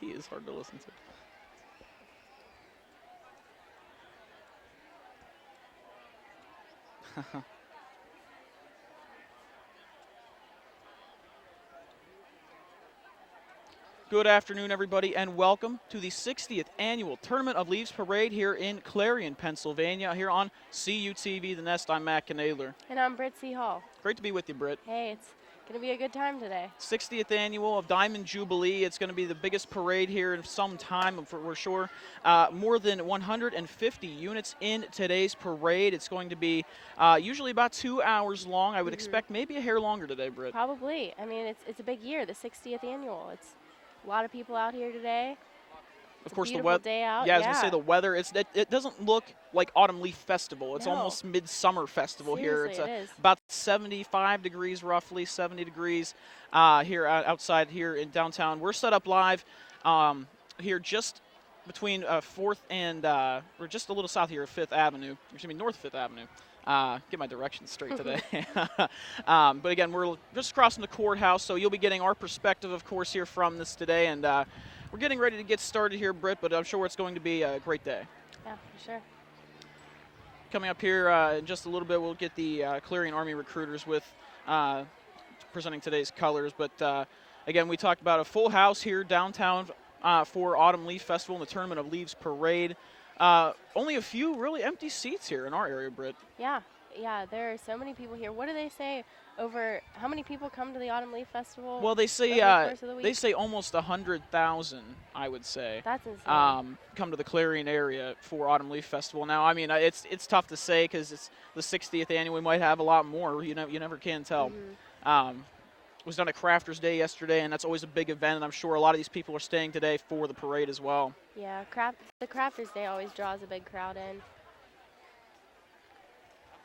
He is hard to listen to. Good afternoon, everybody, and welcome to the 60th Annual Tournament of Leaves Parade here in Clarion, Pennsylvania, here on CUTV The Nest. I'm Matt Knoedler. And I'm Britt Cihal. Great to be with you, Britt. Hey, it's going to be a good time today. 60th Annual of Diamond Jubilee. It's going to be the biggest parade here in some time, for sure. More than 150 units in today's parade. It's going to be usually about 2 hours long. I would expect maybe a hair longer today, Britt. Probably. I mean, it's a big year, the 60th Annual. It's a lot of people out here today. Of course, the weather. Day out. Yeah, I was gonna say the weather. It doesn't look like Autumn Leaf Festival. It's almost midsummer festival. Seriously, here. It's about 75 degrees, roughly 70 degrees here outside here in downtown. We're set up live here just between 4th and we're just a little south here of 5th Avenue. Excuse me, North 5th Avenue. Get my directions straight today. But again, we're just crossing the courthouse, so you'll be getting our perspective, of course, here from this today. And we're getting ready to get started here, Britt, but I'm sure it's going to be a great day. Yeah, for sure. Coming up here in just a little bit, we'll get the Clarion Army recruiters with presenting today's colors. But again, we talked about a full house here downtown for Autumn Leaf Festival and the Tournament of Leaves Parade. Only a few really empty seats here in our area, Britt. Yeah, there are so many people here. What do they say over how many people come to the Autumn Leaf Festival? Well, they say almost 100,000, I would say. That's insane. Come to the Clarion area for Autumn Leaf Festival. Now, I mean, it's tough to say because it's the 60th annual. We might have a lot more. You never can tell. It was done at Crafters Day yesterday, and that's always a big event, and I'm sure a lot of these people are staying today for the parade as well. Yeah, the Crafters Day always draws a big crowd in.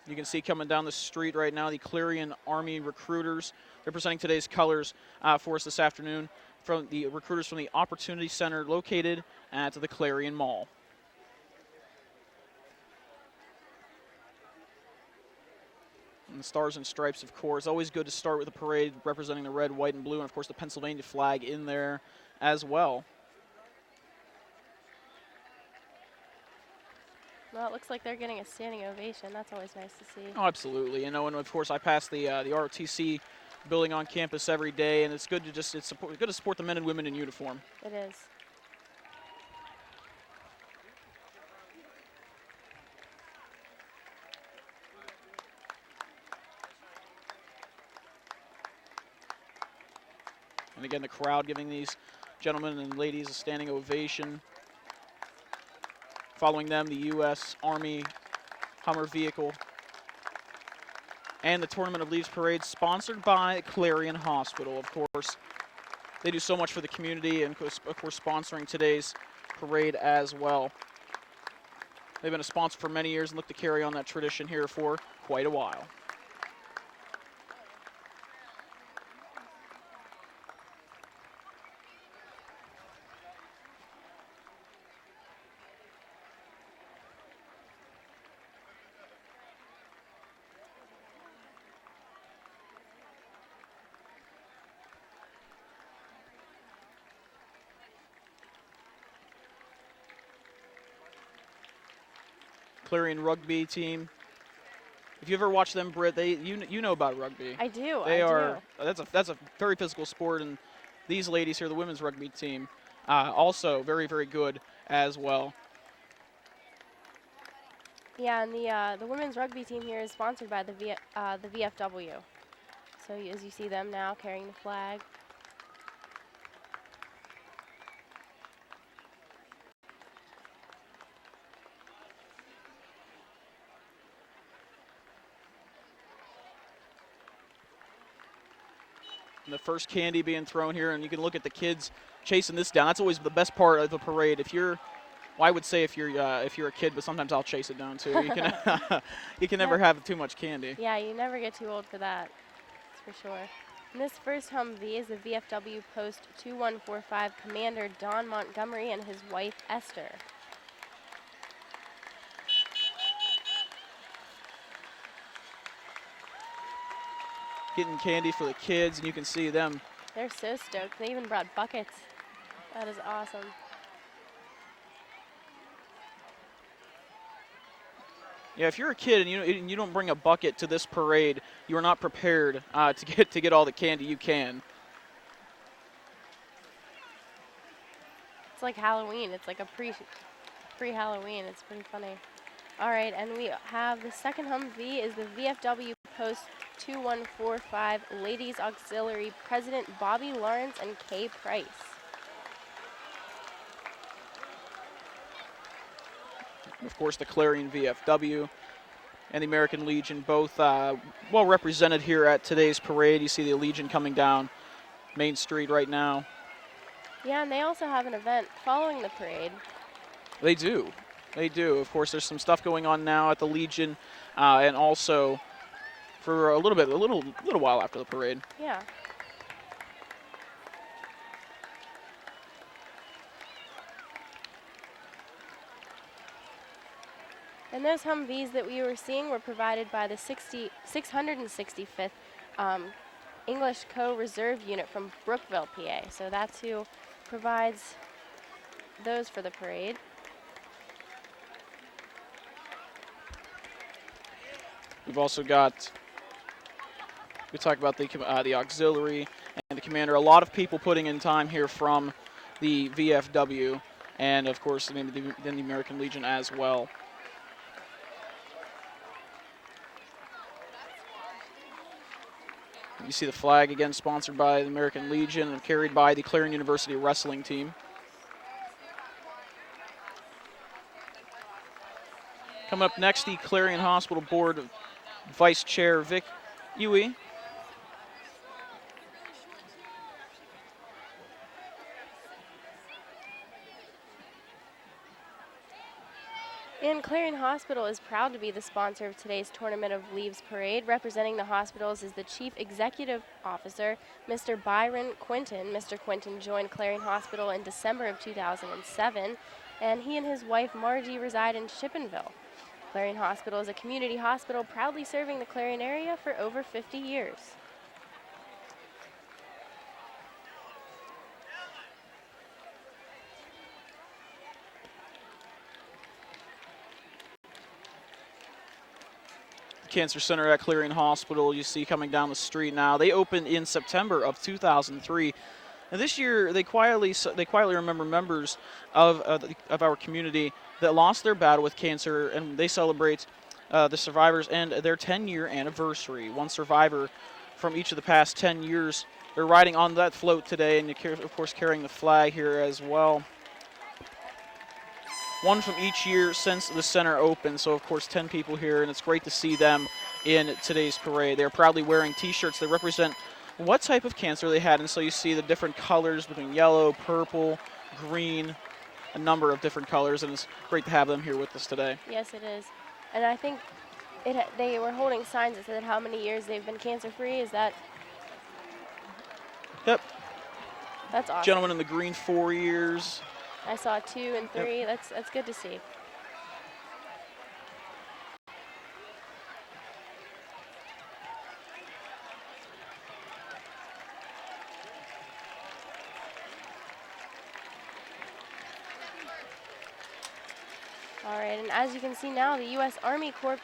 You can see coming down the street right now the Clarion Army recruiters. They're presenting today's colors for us this afternoon from the recruiters from the Opportunity Center located at the Clarion Mall. And the Stars and Stripes, of course. Always good to start with a parade representing the red, white, and blue, and, of course, the Pennsylvania flag in there as well. Well, it looks like they're getting a standing ovation. That's always nice to see. Oh, absolutely. And of course, I pass the ROTC building on campus every day, and it's good to good to support the men and women in uniform. It is. And again, the crowd giving these gentlemen and ladies a standing ovation. Following them, the U.S. Army Hummer vehicle. And the Tournament of Leaves Parade sponsored by Clarion Hospital, of course. They do so much for the community and, of course, sponsoring today's parade as well. They've been a sponsor for many years and look to carry on that tradition here for quite a while. Clarion rugby team. If you ever watch them, Britt, you know about rugby. I do. That's a very physical sport, and these ladies here, the women's rugby team, also very, very good as well. Yeah, and the women's rugby team here is sponsored by the VFW. So as you see them now carrying the flag. And the first candy being thrown here, and you can look at the kids chasing this down. That's always the best part of the parade. Well, I would say if you're a kid, but sometimes I'll chase it down too. You can you can never have too much candy. Yeah, you never get too old for that. That's for sure. And this first Humvee is the VFW Post 2145 Commander Don Montgomery and his wife Esther. Getting candy for the kids, and you can see them. They're so stoked. They even brought buckets. That is awesome. Yeah, if you're a kid and you don't bring a bucket to this parade, you are not prepared to get all the candy you can. It's like Halloween. It's like a pre-Halloween. It's pretty funny. All right, and we have the second Humvee is the VFW Post 2145 Ladies Auxiliary President Bobby Lawrence and Kay Price. Of course, the Clarion VFW and the American Legion both well represented here at today's parade. You see the Legion coming down Main Street right now. Yeah, and they also have an event following the parade. They do. They do. Of course, there's some stuff going on now at the Legion, and also for a little while after the parade. Yeah. And those Humvees that we were seeing were provided by the 665th English Co-Reserve Unit from Brookville, PA. So that's who provides those for the parade. We've also got, we talk about the auxiliary and the commander. A lot of people putting in time here from the VFW and, of course, then the American Legion as well. You see the flag again, sponsored by the American Legion and carried by the Clarion University wrestling team. Coming up next, the Clarion Hospital Board Vice Chair Vic Huey. And Clarion Hospital is proud to be the sponsor of today's Tournament of Leaves Parade. Representing the hospitals is the Chief Executive Officer, Mr. Byron Quinton. Mr. Quinton joined Clarion Hospital in December of 2007, and he and his wife Margie reside in Shippenville. Clarion Hospital is a community hospital proudly serving the Clarion area for over 50 years. Cancer Center at Clarion Hospital, you see coming down the street now. They opened in September of 2003. And this year, they quietly remember members of our community that lost their battle with cancer, and they celebrate the survivors and their 10-year anniversary. One survivor from each of the past 10 years. They're riding on that float today, and of course carrying the flag here as well. One from each year since the center opened, so of course 10 people here, and it's great to see them in today's parade. They're proudly wearing t-shirts that represent what type of cancer they had, and so you see the different colors between yellow, purple, green, a number of different colors, and it's great to have them here with us today. Yes, it is. And I think they were holding signs that said how many years they've been cancer-free. Is that? Yep. That's awesome. Gentleman in the green, 4 years. I saw 2 and 3. Yep. That's good to see. All right, and as you can see now, the U.S. Army Corps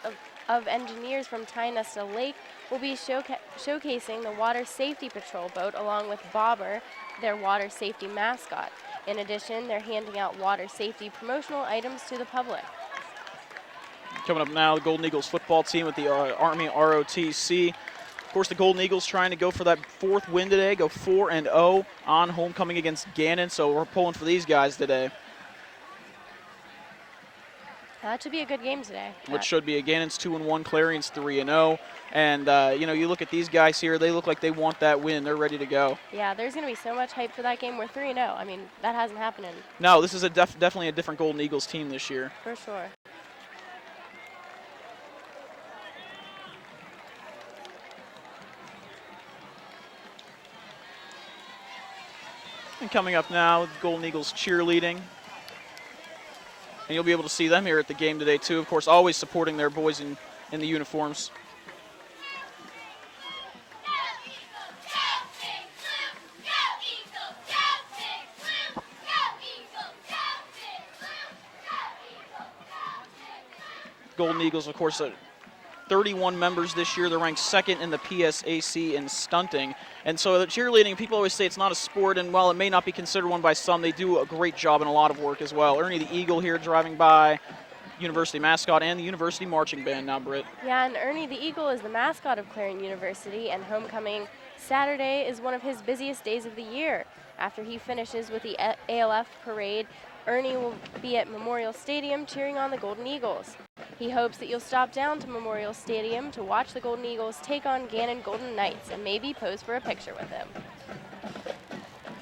of Engineers from Tionesta Lake will be showcasing the Water Safety Patrol boat along with Bobber, their water safety mascot. In addition, they're handing out water safety promotional items to the public. Coming up now, the Golden Eagles football team with the Army ROTC. Of course, the Golden Eagles trying to go for that 4th win today, go 4-0 on homecoming against Gannon, so we're pulling for these guys today. That should be a good game today. Which should be. Gannon's 2-1, Clarion's 3-0. And, you look at these guys here, they look like they want that win. They're ready to go. Yeah, there's going to be so much hype for that game. We're 3-0. I mean, that hasn't happened in. No, this is definitely a different Golden Eagles team this year. For sure. And coming up now, Golden Eagles cheerleading. And you'll be able to see them here at the game today, too. Of course, always supporting their boys in the uniforms. Golden Eagles, of course, 31 members this year. They're ranked second in the PSAC in stunting. And so the cheerleading, people always say it's not a sport, and while it may not be considered one by some, they do a great job and a lot of work as well. Ernie the Eagle here driving by, University mascot, and the University marching band now, Britt. Yeah, and Ernie the Eagle is the mascot of Clarion University, and homecoming Saturday is one of his busiest days of the year. After he finishes with the ALF parade, Ernie will be at Memorial Stadium cheering on the Golden Eagles. He hopes that you'll stop down to Memorial Stadium to watch the Golden Eagles take on Gannon Golden Knights and maybe pose for a picture with him.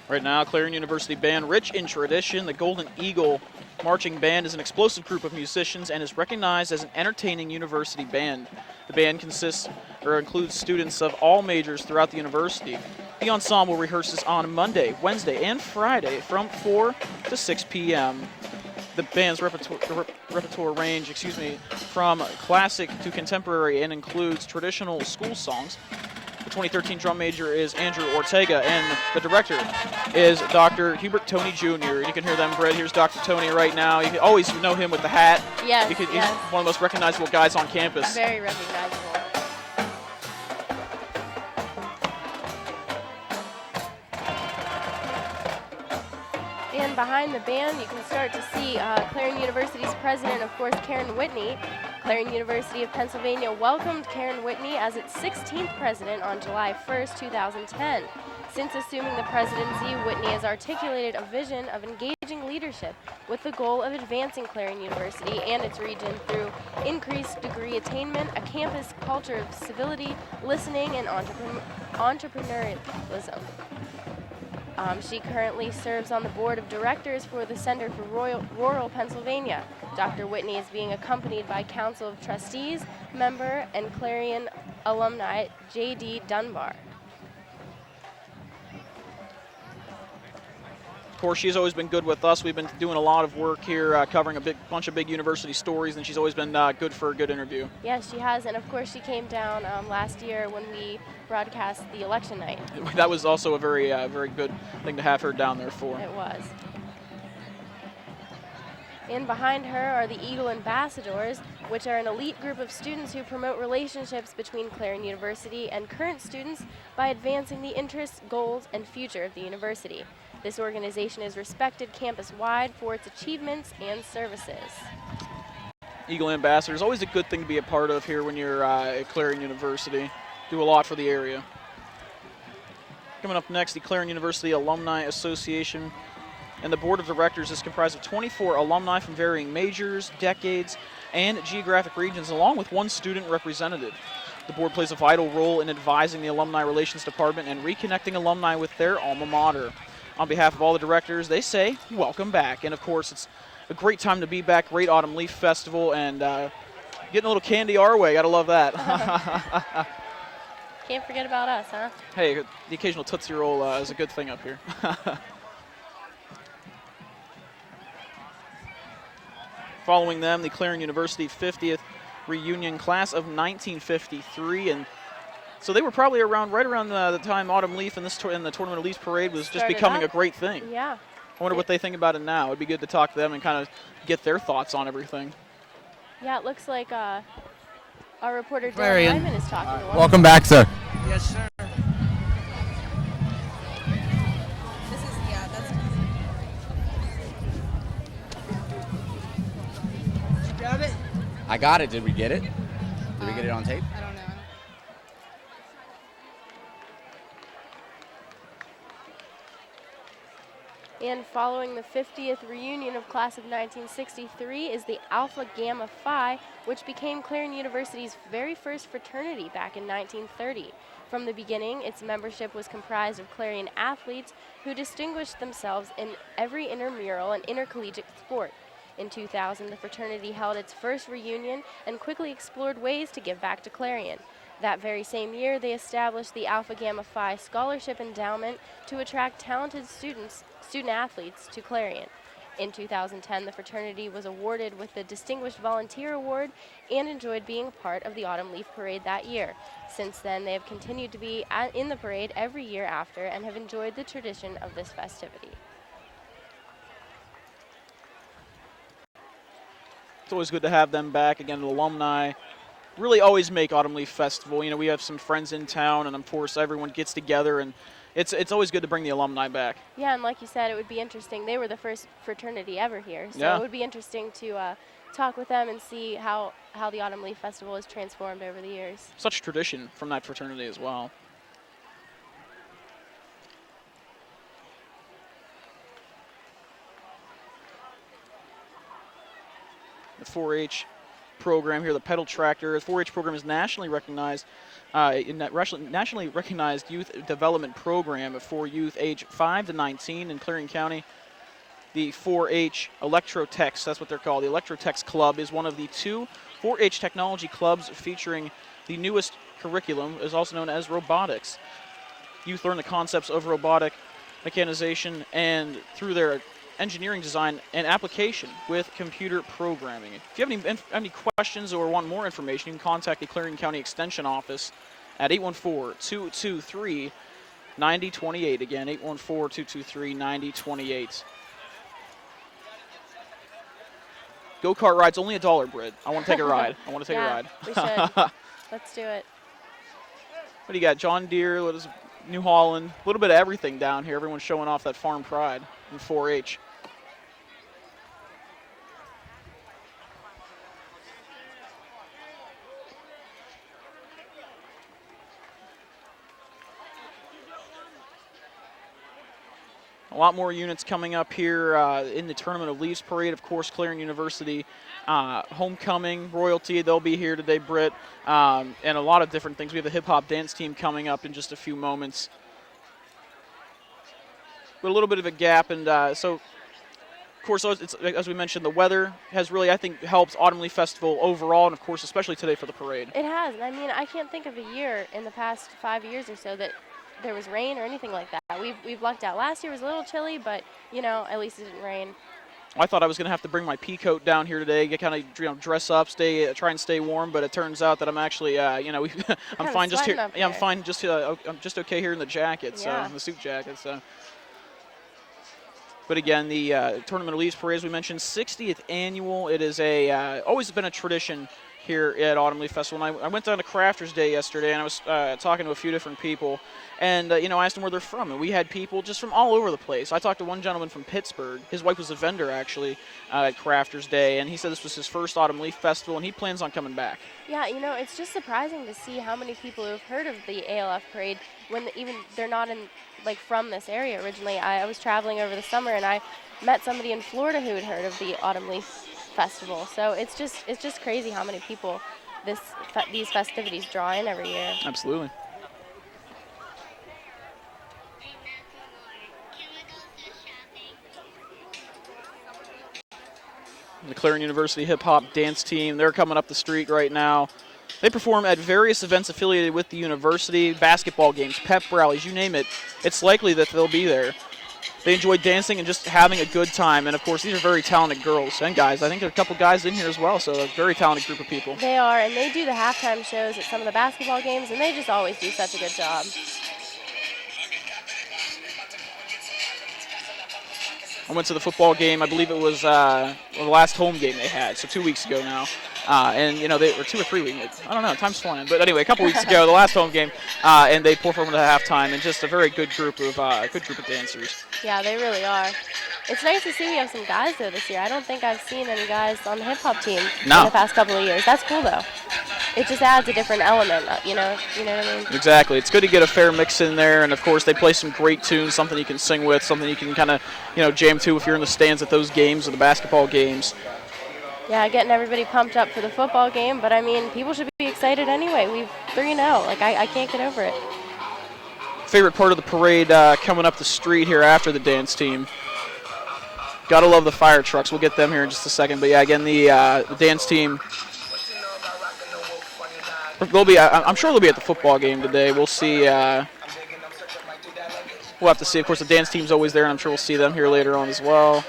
Right now, Clarion University band, rich in tradition. The Golden Eagle marching band is an explosive group of musicians and is recognized as an entertaining university band. The band includes students of all majors throughout the university. The ensemble rehearses on Monday, Wednesday, and Friday from 4 to 6 p.m. The band's repertoire range, from classic to contemporary and includes traditional school songs. The 2013 drum major is Andrew Ortega, and the director is Dr. Hubert Tony Jr. You can hear them, Brett. Here's Dr. Tony right now. You can always know him with the hat. Yes, He's one of the most recognizable guys on campus. Very recognizable. And behind the band, you can start to see Clarion University's president, of course, Karen Whitney. Clarion University of Pennsylvania welcomed Karen Whitney as its 16th president on July 1st, 2010. Since assuming the presidency, Whitney has articulated a vision of engaging leadership with the goal of advancing Clarion University and its region through increased degree attainment, a campus culture of civility, listening, and entrepreneurialism. She currently serves on the board of directors for the Center for Rural Pennsylvania. Dr. Whitney is being accompanied by Council of Trustees member and Clarion alumni J.D. Dunbar. Of course, she's always been good with us. We've been doing a lot of work here, covering a bunch of big university stories, and she's always been good for a good interview. Yes, she has, and of course she came down last year when we broadcast the election night. That was also a very good thing to have her down there for. It was. And behind her are the Eagle Ambassadors, which are an elite group of students who promote relationships between Clarion University and current students by advancing the interests, goals, and future of the university. This organization is respected campus-wide for its achievements and services. Eagle Ambassadors, always a good thing to be a part of here when you're at Clarion University. Do a lot for the area. Coming up next, the Clarion University Alumni Association. And the board of directors is comprised of 24 alumni from varying majors, decades, and geographic regions, along with one student representative. The board plays a vital role in advising the Alumni Relations Department and reconnecting alumni with their alma mater. On behalf of all the directors, they say, welcome back. And of course, it's a great time to be back, great Autumn Leaf Festival, and getting a little candy our way. Gotta love that. Can't forget about us, huh? Hey, the occasional Tootsie Roll is a good thing up here. Following them, the Clarion University 50th reunion class of 1953, and so they were probably right around the time Autumn Leaf and the Tournament of Leaves parade was just becoming a great thing. Yeah. I wonder what they think about it now. It'd be good to talk to them and kind of get their thoughts on everything. Yeah, it looks like our reporter Dylan Hyman is talking to us. Welcome back, sir. Yes, sir. Did you grab it? I got it. Did we get it? Did we get it on tape? I don't know. And following the 50th reunion of class of 1963 is the Alpha Gamma Phi, which became Clarion University's very first fraternity back in 1930. From the beginning, its membership was comprised of Clarion athletes who distinguished themselves in every intramural and intercollegiate sport. In 2000, the fraternity held its first reunion and quickly explored ways to give back to Clarion. That very same year, they established the Alpha Gamma Phi Scholarship Endowment to attract talented student athletes to Clarion. In 2010, the fraternity was awarded with the Distinguished Volunteer Award and enjoyed being a part of the Autumn Leaf Parade that year. Since then, they have continued to be in the parade every year after and have enjoyed the tradition of this festivity. It's always good to have them back. Again, the alumni really always make Autumn Leaf Festival. You know, we have some friends in town, and of course everyone gets together, and it's always good to bring the alumni back. Yeah, and like you said, it would be interesting. They were the first fraternity ever here, so Yeah. it would be interesting to talk with them and see how the Autumn Leaf Festival has transformed over the years. Such tradition from that fraternity as well. The 4-H program here, the pedal tractor. The 4-H program is nationally recognized, nationally recognized youth development program for youth age 5 to 19 in Clarion County. The 4-H Electrotechs, that's what they're called. The Electrotechs Club is one of the 2 4-H technology clubs featuring the newest curriculum, is also known as robotics. Youth learn the concepts of robotic mechanization and through their engineering design and application with computer programming. If you have any questions or want more information, you can contact the Clarion County Extension Office at 814-223-9028. Again, 814-223-9028. Go-kart ride's only $1, Britt. I want to take a ride. I want to take a ride. We should. Let's do it. What do you got? John Deere, what is New Holland, a little bit of everything down here. Everyone's showing off that farm pride in 4-H. A lot more units coming up here in the Tournament of Leaves Parade. Of course, Clarion University homecoming, royalty, they'll be here today, Britt, and a lot of different things. We have the hip-hop dance team coming up in just a few moments. But a little bit of a gap, and so, of course, as we mentioned, the weather has really, I think, helped Autumn Leaf Festival overall, and, of course, especially today for the parade. It has. I mean, I can't think of a year in the past 5 years or so that there was rain or anything like that. We've lucked out. Last year was a little chilly, but, you know, at least it didn't rain. I thought I was going to have to bring my pea coat down here today, get kind of dress up, try and stay warm. But it turns out that I'm actually, I'm fine just here. Yeah, I'm fine just I'm just okay here in the jacket, so in the suit jacket. So. But again, the Tournament of Leaves Parade, as we mentioned, 60th annual. It is always been a tradition here at Autumn Leaf Festival. And I went down to Crafters Day yesterday, and I was talking to a few different people. And, I asked them where they're from. And we had people just from all over the place. I talked to one gentleman from Pittsburgh. His wife was a vendor, actually, at Crafters Day. And he said this was his first Autumn Leaf Festival, and he plans on coming back. Yeah, it's just surprising to see how many people who have heard of the ALF parade when even they're not from this area originally. I was traveling over the summer, and I met somebody in Florida who had heard of the Autumn Leaf Festival. So it's just crazy how many people these festivities draw in every year. Absolutely. The Clarion University Hip Hop Dance Team, they're coming up the street right now. They perform at various events affiliated with the university, basketball games, pep rallies, you name it. It's likely that they'll be there. They enjoy dancing and just having a good time. And, of course, these are very talented girls and guys. I think there are a couple guys in here as well, so a very talented group of people. They are, and they do the halftime shows at some of the basketball games, and they just always do such a good job. I went to the football game. I believe it was the last home game they had, so 2 weeks ago now. And, they were 2 or 3 weeks. I don't know. Time's flying. But anyway, a couple weeks ago, the last home game, and they performed at halftime, and just a very good group of dancers. Yeah, they really are. It's nice to see we have some guys, though, this year. I don't think I've seen any guys on the hip-hop team in the past couple of years. That's cool, though. It just adds a different element, you know what I mean? Exactly. It's good to get a fair mix in there, and, of course, they play some great tunes, something you can sing with, something you can kind of, jam to if you're in the stands at those games or the basketball games. Yeah, getting everybody pumped up for the football game, but, I mean, people should be excited anyway. We've 3-0. I can't get over it. Favorite part of the parade coming up the street here after the dance team. Gotta love the fire trucks. We'll get them here in just a second. But, yeah, again, the dance team, I'm sure they'll be at the football game today. We'll see. We'll have to see. Of course, the dance team's always there, and I'm sure we'll see them here later on as well.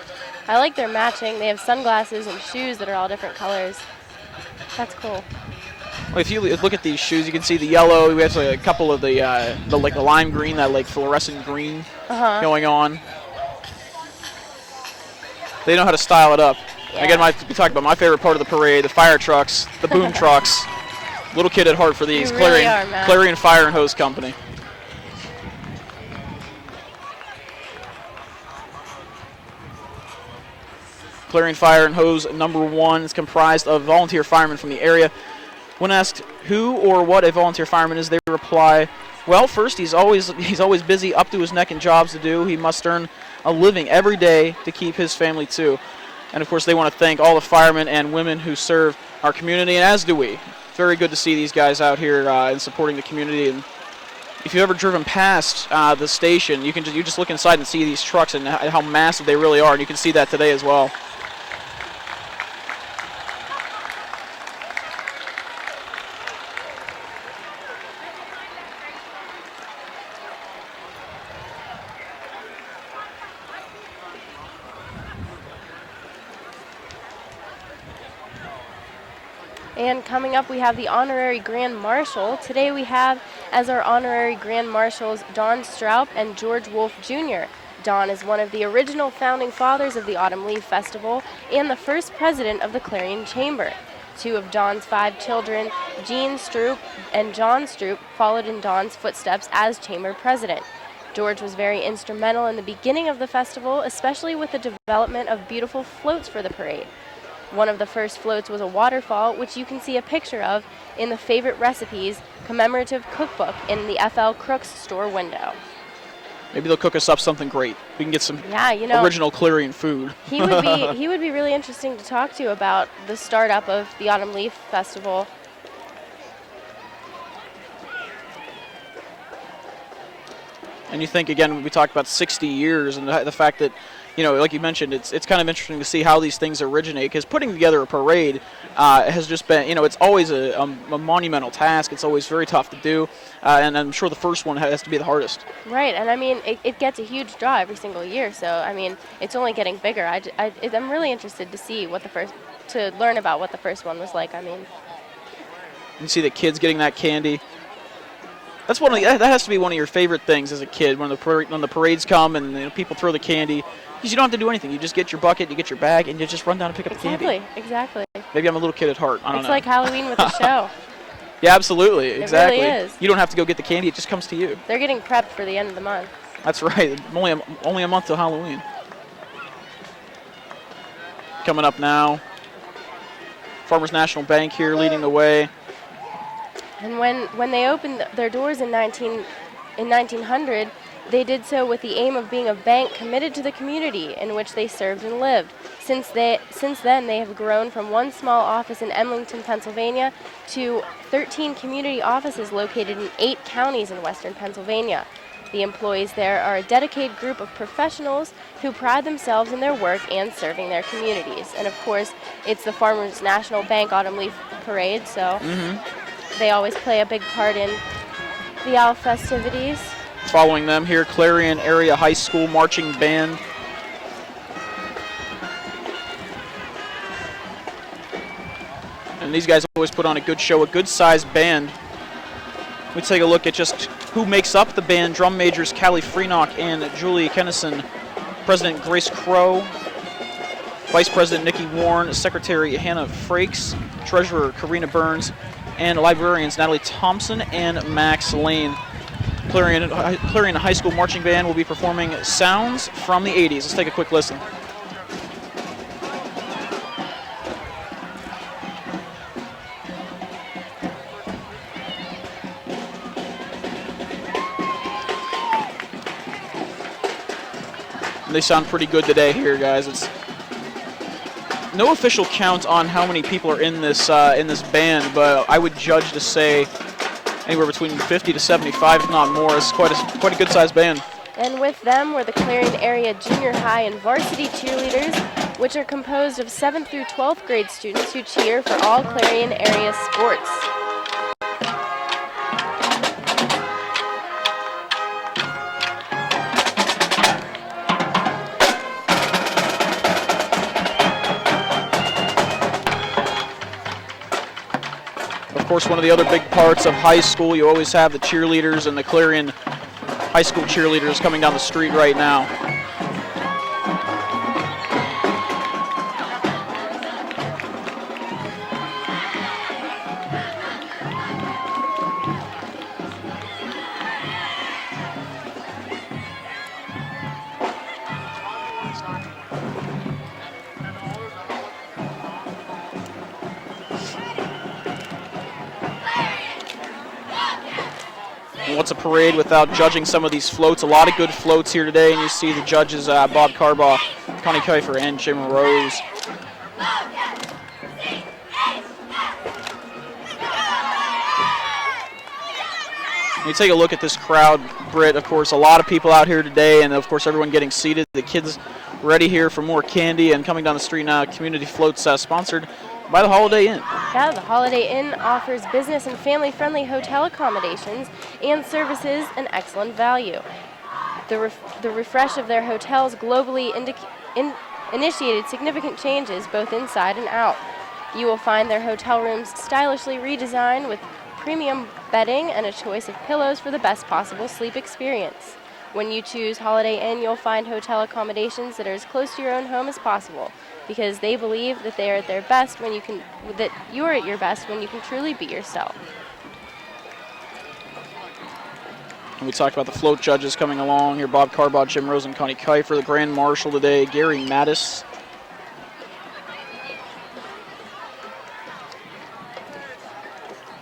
I like their matching. They have sunglasses and shoes that are all different colors. That's cool. Well, if you look at these shoes, you can see the yellow. We have a couple of the lime green, that fluorescent green going on. They know how to style it up. Yeah. Again, we talked about my favorite part of the parade, the fire trucks, the boom trucks. Little kid at heart for these. You really are, Matt. Clarion Fire and Hose Company. Clarion Fire and Hose #1 is comprised of volunteer firemen from the area. When asked who or what a volunteer fireman is, they reply, well, first, he's always busy up to his neck in jobs to do. He must earn a living every day to keep his family too. And of course, they want to thank all the firemen and women who serve our community, and as do we. Very good to see these guys out here and supporting the community. And if you've ever driven past the station, you just look inside and see these trucks and how massive they really are, and you can see that today as well. And coming up, we have the Honorary Grand Marshal. Today we have as our Honorary Grand Marshals Don Stroup and George Wolfe Jr. Don is one of the original founding fathers of the Autumn Leaf Festival and the first president of the Clarion Chamber. Two of Don's 5 children, Jean Stroup and John Stroup, followed in Don's footsteps as chamber president. George was very instrumental in the beginning of the festival, especially with the development of beautiful floats for the parade. One of the first floats was a waterfall, which you can see a picture of in the Favorite Recipes commemorative cookbook in the F.L. Crooks store window. Maybe they'll cook us up something great. We can get some Yeah, original Clarion food. he would be really interesting to talk to about the startup of the Autumn Leaf Festival. And you think, again, we talked about 60 years and the fact that, like you mentioned, it's kind of interesting to see how these things originate, because putting together a parade has just been, it's always a monumental task. It's always very tough to do, and I'm sure the first one has to be the hardest. Right, and I mean, it gets a huge draw every single year, so I mean, it's only getting bigger. I'm really interested to see to learn about what the first one was like. I mean, you see the kids getting that candy. That's that has to be one of your favorite things as a kid, when the parades come and people throw the candy. Because you don't have to do anything. You just get your bucket, you get your bag, and you just run down and pick up the candy. Exactly. Maybe I'm a little kid at heart. I don't know. It's like Halloween with the show. Yeah, absolutely. Exactly. It really is. You don't have to go get the candy. It just comes to you. They're getting prepped for the end of the month. That's right. Only a month till Halloween. Coming up now, Farmers National Bank here leading the way. And when they opened their doors in 1900, they did so with the aim of being a bank committed to the community in which they served and lived. Since then, they have grown from one small office in Emlington, Pennsylvania, to 13 community offices located in 8 counties in western Pennsylvania. The employees there are a dedicated group of professionals who pride themselves in their work and serving their communities. And of course, it's the Farmers National Bank Autumn Leaf Parade, so they always play a big part in the owl festivities. Following them here, Clarion Area High School Marching Band. And these guys always put on a good show, a good-sized band. We take a look at just who makes up the band. Drum majors Callie Freenock and Julie Kennison. President Grace Crow. Vice President Nikki Warren. Secretary Hannah Frakes. Treasurer Karina Burns. And librarians Natalie Thompson and Max Lane. Clarion High School Marching Band will be performing Sounds from the 80s. Let's take a quick listen. They sound pretty good today here, guys. It's no official count on how many people are in this band, but I would judge to say anywhere between 50 to 75, if not more. It's quite a good-sized band. And with them were the Clarion Area Junior High and Varsity Cheerleaders, which are composed of 7th through 12th grade students who cheer for all Clarion Area sports. Of course, one of the other big parts of high school, you always have the cheerleaders, and the Clarion High School cheerleaders coming down the street right now. What's a parade without judging some of these floats? A lot of good floats here today, and you see the judges Bob Carbaugh, Connie Kiefer, and Jim Rose. When you take a look at this crowd, Britt, of course, a lot of people out here today, and of course everyone getting seated. The kids ready here for more candy, and coming down the street now, Community Floats sponsored by the Holiday Inn. Yeah, the Holiday Inn offers business and family-friendly hotel accommodations and services an excellent value. The refresh of their hotels globally initiated significant changes both inside and out. You will find their hotel rooms stylishly redesigned with premium bedding and a choice of pillows for the best possible sleep experience. When you choose Holiday Inn, you'll find hotel accommodations that are as close to your own home as possible, because they believe that they are at their best when that you are at your best when you can truly be yourself. And we talked about the float judges coming along here. Bob Carbaugh, Jim Rose, and Connie Kiefer. The Grand Marshal today, Gary Mattis.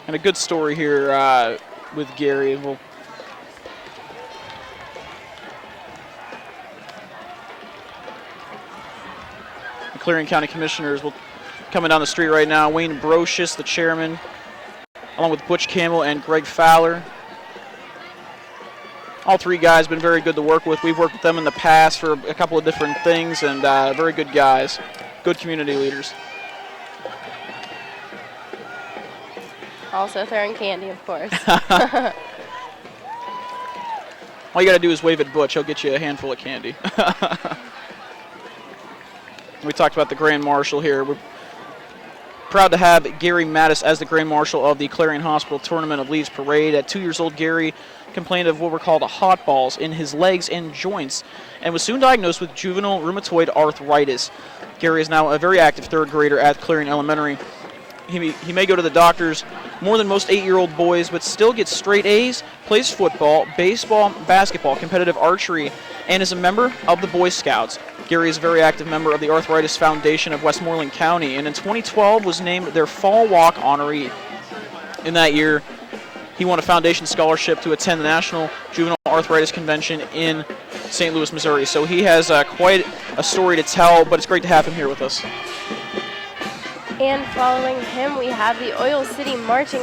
And a good story here with Gary. Clarion County Commissioners will coming down the street right now. Wayne Brocious, the chairman, along with Butch Campbell and Greg Fowler. All three guys been very good to work with. We've worked with them in the past for a couple of different things, and very good guys, good community leaders. Also throwing candy, of course. All you got to do is wave at Butch. He'll get you a handful of candy. We talked about the Grand Marshal here. We're proud to have Gary Mattis as the Grand Marshal of the Clarion Hospital Tournament of Leaves Parade. At 2 years old, Gary complained of what were called hot balls in his legs and joints and was soon diagnosed with juvenile rheumatoid arthritis. Gary is now a very active third grader at Clarion Elementary. He may go to the doctors more than most 8-year-old boys, but still gets straight A's, plays football, baseball, basketball, competitive archery, and is a member of the Boy Scouts. Gary is a very active member of the Arthritis Foundation of Westmoreland County, and in 2012 was named their Fall Walk honoree. In that year, he won a foundation scholarship to attend the National Juvenile Arthritis Convention in St. Louis, Missouri. So he has quite a story to tell, but it's great to have him here with us. And following him, we have the Oil City Marching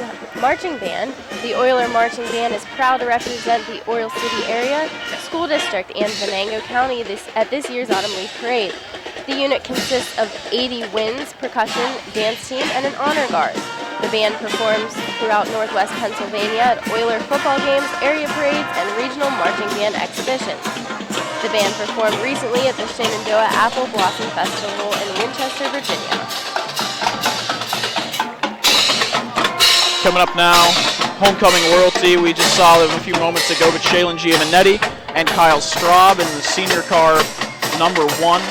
Band. The Oiler Marching Band is proud to represent the Oil City area, school district, and Venango County at this year's Autumn Leaf Parade. The unit consists of 80 winds, percussion, dance team, and an honor guard. The band performs throughout Northwest Pennsylvania at Oiler football games, area parades, and regional marching band exhibitions. The band performed recently at the Shenandoah Apple Blossom Festival in Winchester, Virginia. Coming up now, homecoming royalty. We just saw them a few moments ago, but Shaylin Giovanetti and Kyle Straub in the senior car number 1.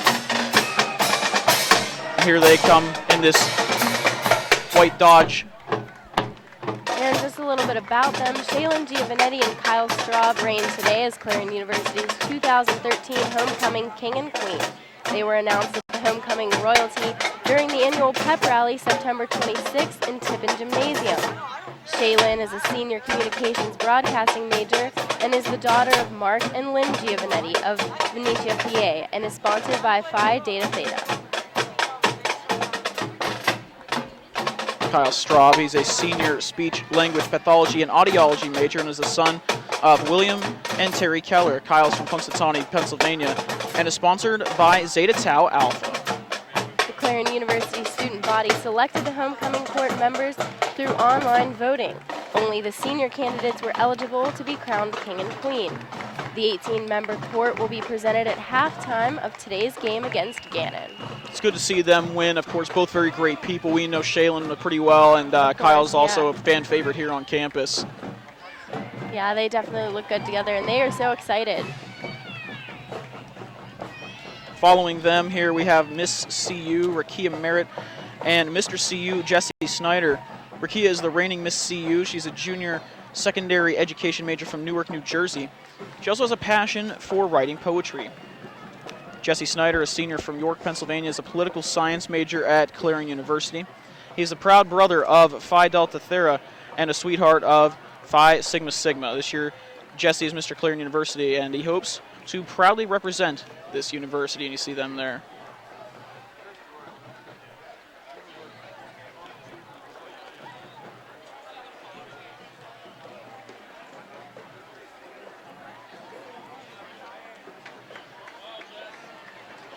Here they come in this white Dodge. And just a little bit about them. Shaylin Giovanetti and Kyle Straub reigned today as Clarion University's 2013 Homecoming King and Queen. They were announced at the homecoming royalty during the annual pep rally September 26th in Tippin Gymnasium. Shaylin is a senior communications broadcasting major and is the daughter of Mark and Lynn Giovanetti of Venetia, PA, and is sponsored by Phi Data Theta. Kyle Straub, he's a senior speech, language, pathology, and audiology major and is the son of William and Terry Keller. Kyle's from Punxsutawney, Pennsylvania, and is sponsored by Zeta Tau Alpha. The Clarion University student body selected the homecoming court members through online voting. Only the senior candidates were eligible to be crowned king and queen. The 18-member court will be presented at halftime of today's game against Gannon. It's good to see them win. Of course, both very great people. We know Shaylin pretty well, and Kyle's also a fan favorite here on campus. Yeah, they definitely look good together, and they are so excited. Following them here, we have Miss CU, Rakia Merritt, and Mr. CU, Jesse Snyder. Rakia is the reigning Miss CU. She's a junior secondary education major from Newark, New Jersey. She also has a passion for writing poetry. Jesse Snyder, a senior from York, Pennsylvania, is a political science major at Clarion University. He is the proud brother of Phi Delta Theta and a sweetheart of Phi Sigma Sigma. This year, Jesse is Mr. Clarion University, and he hopes to proudly represent this university, and you see them there.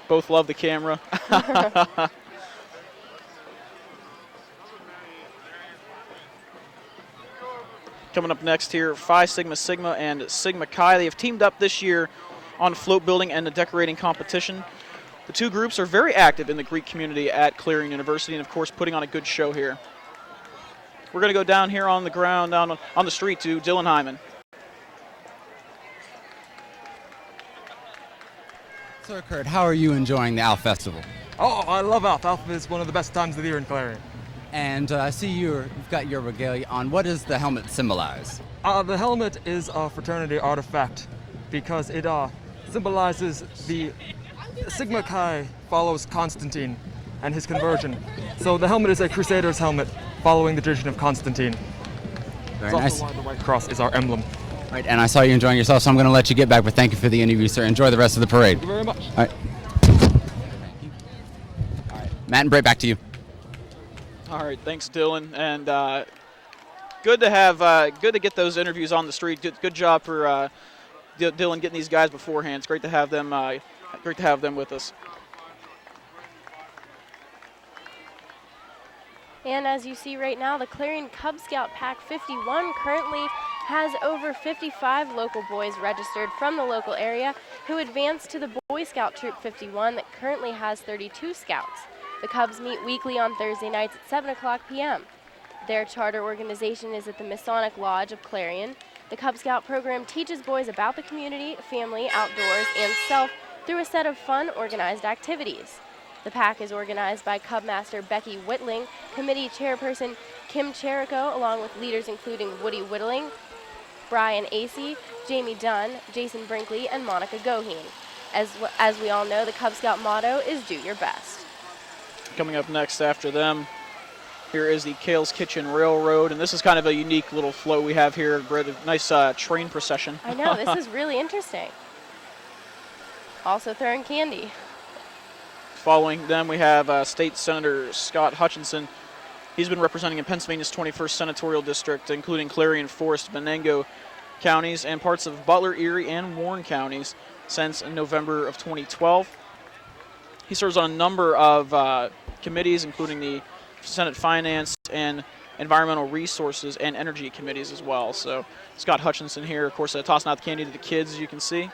Both love the camera. Coming up next here, Phi Sigma Sigma and Sigma Chi. They have teamed up this year on float building and the decorating competition. The two groups are very active in the Greek community at Clarion University and, of course, putting on a good show here. We're going to go down here on the ground, down on the street to Dylan Hyman. Sir Kurt, how are you enjoying the ALF Festival? Oh, I love ALF. ALF is one of the best times of the year in Clarion. And I see you've got your regalia on. What does the helmet symbolize? The helmet is a fraternity artifact because it symbolizes the Sigma Chi follows Constantine and his conversion. So the helmet is a crusader's helmet following the tradition of Constantine. Very It's nice. also why the white cross is our emblem. Right, and I saw you enjoying yourself, so I'm going to let you get back, but thank you for the interview, sir. Enjoy the rest of the parade. Thank you very much. All right. All right. Matt and Britt, back to you. All right, thanks, Dylan, and good to get those interviews on the street. Good job for Dylan getting these guys beforehand. It's great to have them. Great to have them with us. And as you see right now, the Clarion Cub Scout Pack 51 currently has over 55 local boys registered from the local area who advanced to the Boy Scout Troop 51 that currently has 32 scouts. The Cubs meet weekly on Thursday nights at 7 o'clock p.m. Their charter organization is at the Masonic Lodge of Clarion. The Cub Scout program teaches boys about the community, family, outdoors, and self through a set of fun, organized activities. The pack is organized by Cub Master Becky Whitling, committee chairperson Kim Cherico, along with leaders including Woody Whittling, Brian Acey, Jamie Dunn, Jason Brinkley, and Monica Goheen. As we all know, the Cub Scout motto is do your best. Coming up next after them, here is the Kale's Kitchen Railroad, and this is kind of a unique little float we have here. Brett, a nice train procession. I know, this is really interesting. Also throwing candy. Following them, we have State Senator Scott Hutchinson. He's been representing in Pennsylvania's 21st Senatorial District, including Clarion, Forest, Venango counties, and parts of Butler, Erie, and Warren counties since November of 2012. He serves on a number of committees, including the Senate Finance and Environmental Resources and Energy committees as well. So Scott Hutchinson here, of course, tossing out the candy to the kids, as you can see.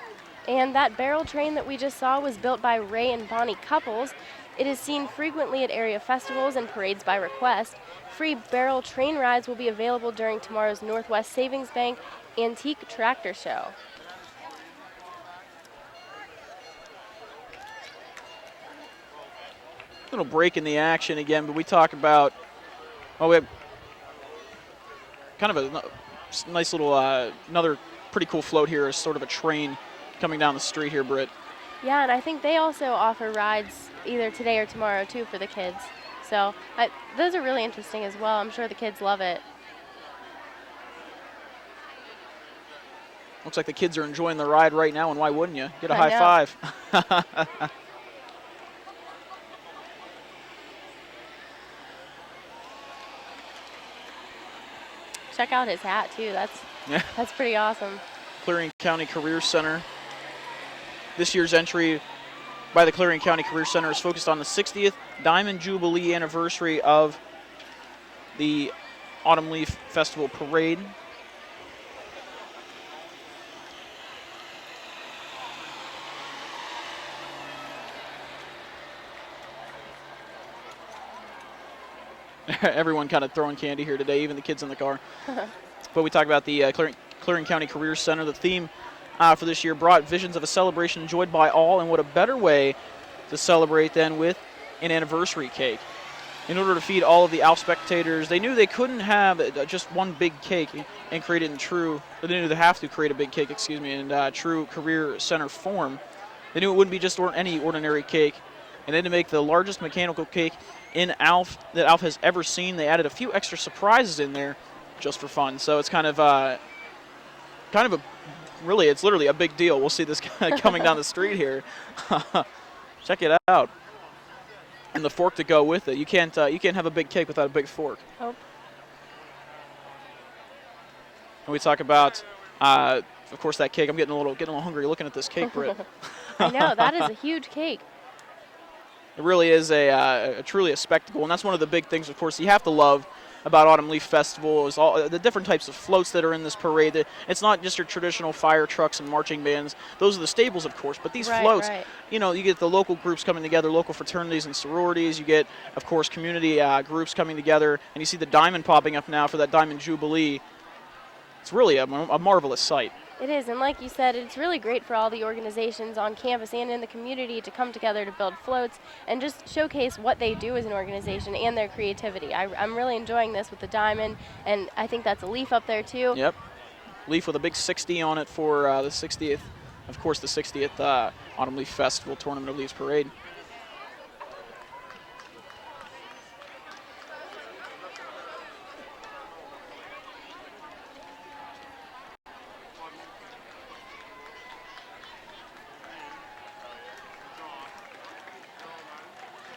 And that barrel train that we just saw was built by Ray and Bonnie Couples. It is seen frequently at area festivals and parades by request. Free barrel train rides will be available during tomorrow's Northwest Savings Bank Antique Tractor Show. Little break in the action again, but we talk about, well, we have kind of a nice little, another pretty cool float here, is sort of a train coming down the street here, Britt. Yeah, and I think they also offer rides either today or tomorrow, too, for the kids. So those are really interesting as well. I'm sure the kids love it. Looks like the kids are enjoying the ride right now, and why wouldn't you? Get a I high know. five. Check out his hat, too. That's pretty awesome. Clarion County Career Center. This year's entry by the Clarion County Career Center is focused on the 60th Diamond Jubilee anniversary of the Autumn Leaf Festival Parade. Everyone kind of throwing candy here today, even the kids in the car. But we talk about the Clarion County Career Center. The theme for this year brought visions of a celebration enjoyed by all, and what a better way to celebrate than with an anniversary cake. In order to feed all of the ALF spectators, they knew they couldn't have just one big cake and create it in true, they knew they have to create a big cake, in true Career Center form. They knew it wouldn't be just any ordinary cake, and then to make the largest mechanical cake in ALF that ALF has ever seen, they added a few extra surprises in there just for fun. So it's kind of really, it's literally a big deal. We'll see this guy coming down the street here. Check it out. And the fork to go with it. You can't have a big cake without a big fork. Oh. And we talk about, of course, that cake. I'm getting a little hungry looking at this cake, Britt. I know, that is a huge cake. It really is truly a spectacle, and that's one of the big things, of course, you have to love about Autumn Leaf Festival is all the different types of floats that are in this parade. It's not just your traditional fire trucks and marching bands. Those are the staples, of course, but these floats, you know, you get the local groups coming together, local fraternities and sororities. You get, of course, community groups coming together, and you see the diamond popping up now for that Diamond Jubilee. It's really a marvelous sight. It is, and like you said, it's really great for all the organizations on campus and in the community to come together to build floats and just showcase what they do as an organization and their creativity. I'm really enjoying this with the diamond, and I think that's a leaf up there too. Yep, leaf with a big 60 on it for the 60th, of course, the 60th Autumn Leaf Festival Tournament of Leaves Parade.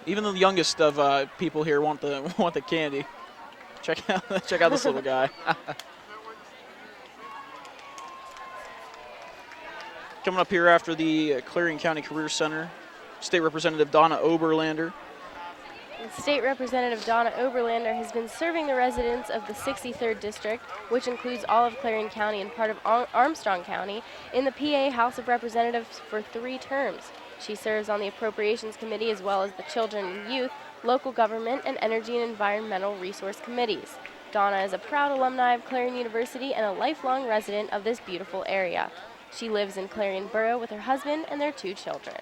Even the youngest of people here want the candy. Check out this little guy. Coming up here after the Clarion County Career Center, State Representative Donna Oberlander. State Representative Donna Oberlander has been serving the residents of the 63rd District, which includes all of Clarion County and part of Armstrong County, in the PA House of Representatives for 3 terms. She serves on the Appropriations Committee as well as the Children and Youth, Local Government, and Energy and Environmental Resource Committees. Donna is a proud alumni of Clarion University and a lifelong resident of this beautiful area. She lives in Clarion Borough with her husband and their 2 children.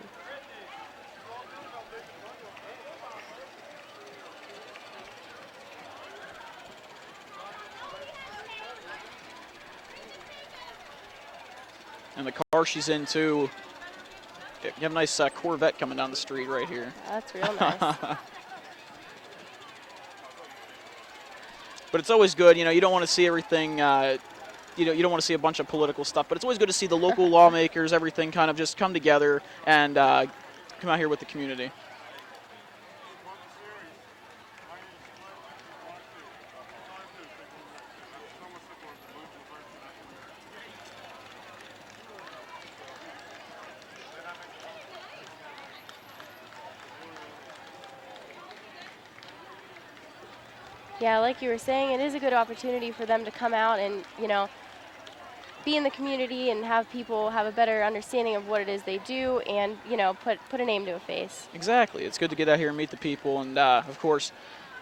And the car she's in, too. You have a nice Corvette coming down the street right here. That's real nice. But it's always good, you know, you don't want to see everything, you don't want to see a bunch of political stuff, but it's always good to see the local lawmakers, everything kind of just come together and come out here with the community. Yeah, like you were saying, it is a good opportunity for them to come out and, you know, be in the community and have people have a better understanding of what it is they do and, you know, put a name to a face. Exactly. It's good to get out here and meet the people, and of course,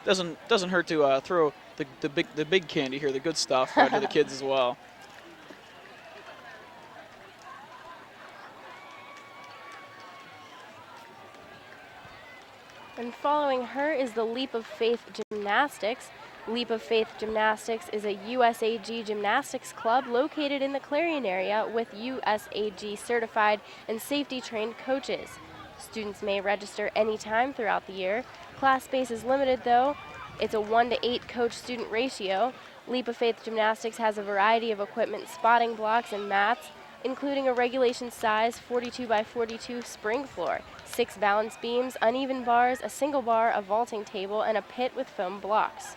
doesn't hurt to throw the big candy here, the good stuff, to the kids as well. And following her is the Leap of Faith Gymnastics. Leap of Faith Gymnastics is a USAG gymnastics club located in the Clarion area with USAG certified and safety trained coaches. Students may register anytime throughout the year. Class space is limited though. It's a 1-to-8 coach-student ratio. Leap of Faith Gymnastics has a variety of equipment, spotting blocks and mats, including a regulation size 42 by 42 spring floor, 6 balance beams, uneven bars, a single bar, a vaulting table, and a pit with foam blocks.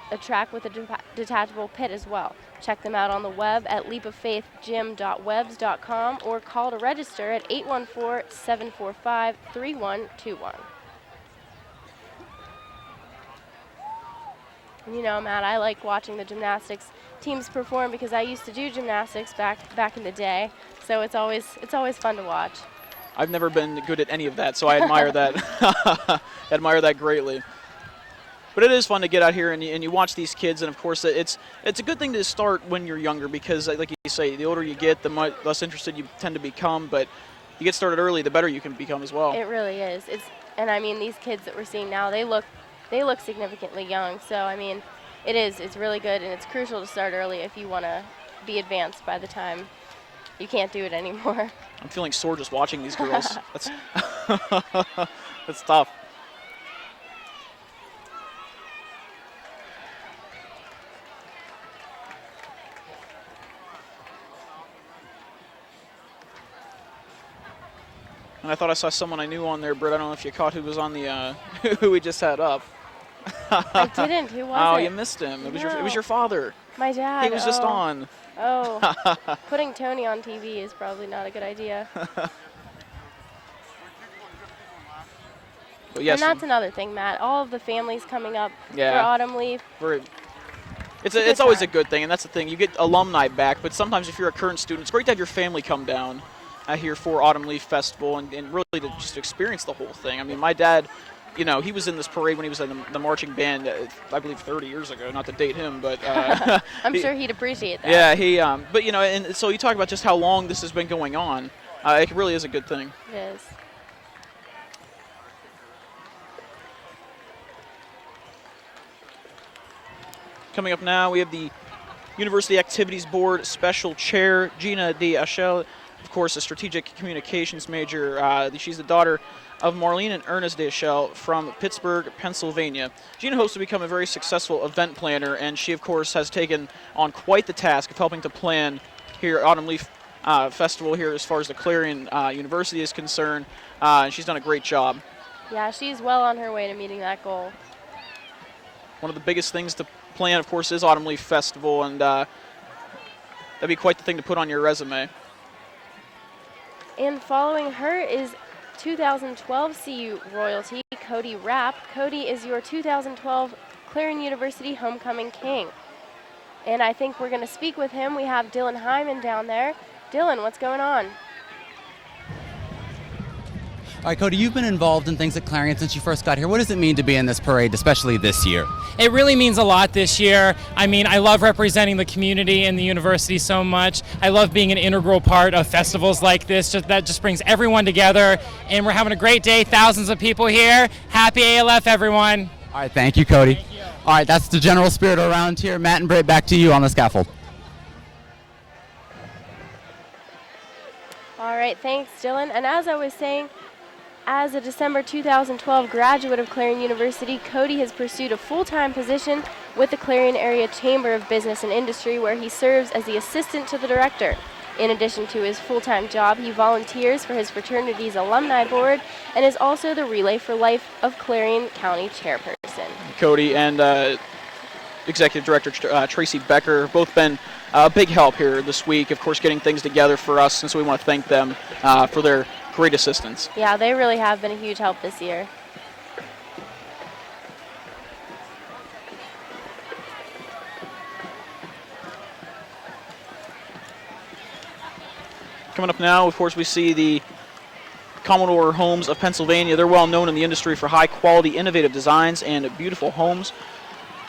A track with a detachable pit as well. Check them out on the web at leapoffaithgym.webs.com or call to register at 814-745-3121. You know, Matt, I like watching the gymnastics teams perform because I used to do gymnastics back in the day, so it's always fun to watch. I've never been good at any of that, so I admire that. Admire that greatly. But it is fun to get out here and you watch these kids, and of course it's a good thing to start when you're younger because, like you say, the older you get, the less interested you tend to become. But you get started early, the better you can become as well. It really is. And I mean, these kids that we're seeing now, they look significantly young. So I mean, it's really good, and it's crucial to start early if you want to be advanced by the time you can't do it anymore. I'm feeling sore just watching these girls. That's that's tough. And I thought I saw someone I knew on there, Britt. I don't know if you caught who was on the who we just had up. I didn't. Who was Oh, it? you missed him. It No. was your father. My dad. He was just on. Oh, putting Tony on TV is probably not a good idea. But yes, and that's another thing, Matt. All of the families coming up Yeah. for autumn leaf. It's always a good thing, and that's the thing. You get alumni back, but sometimes if you're a current student, it's great to have your family come down here for Autumn Leaf Festival and really to just experience the whole thing. I mean, my dad, you know, he was in this parade when he was in the marching band, I believe 30 years ago, not to date him, but I'm sure he'd appreciate that. Yeah, but you know, and so you talk about just how long this has been going on. It really is a good thing. It is. Coming up now, we have the University Activities Board Special Chair, Gina DeGiacomo, of course, a strategic communications major. She's the daughter of Marlene and Ernest DeGiacomo from Pittsburgh, Pennsylvania. Gina hopes to become a very successful event planner, and she, of course, has taken on quite the task of helping to plan here at Autumn Leaf Festival here as far as the Clarion University is concerned, and she's done a great job. Yeah, she's well on her way to meeting that goal. One of the biggest things to plan, of course, is Autumn Leaf Festival, and that'd be quite the thing to put on your resume. And following her is 2012 CU royalty, Cody Rapp. Cody is your 2012 Clarion University Homecoming King. And I think we're going to speak with him. We have Dylan Hyman down there. Dylan, what's going on? All right, Cody, you've been involved in things at Clarion since you first got here. What does it mean to be in this parade, especially this year? It really means a lot this year. I mean, I love representing the community and the university so much. I love being an integral part of festivals like this. That just brings everyone together, and we're having a great day. Thousands of people here. Happy ALF, everyone. All right, thank you, Cody. Thank you. All right, that's the general spirit around here. Matt and Britt, back to you on the scaffold. All right, thanks, Dylan. And as I was saying, as a December 2012 graduate of Clarion University, Cody has pursued a full-time position with the Clarion Area Chamber of Business and Industry, where he serves as the assistant to the director. In addition to his full-time job, he volunteers for his fraternity's alumni board and is also the Relay for Life of Clarion County chairperson. Cody and Executive Director Tracy Becker have both been a big help here this week, of course, getting things together for us, and so we want to thank them for their great assistance. Yeah, they really have been a huge help this year. Coming up now, of course, we see the Commodore Homes of Pennsylvania. They're well known in the industry for high-quality, innovative designs and beautiful homes,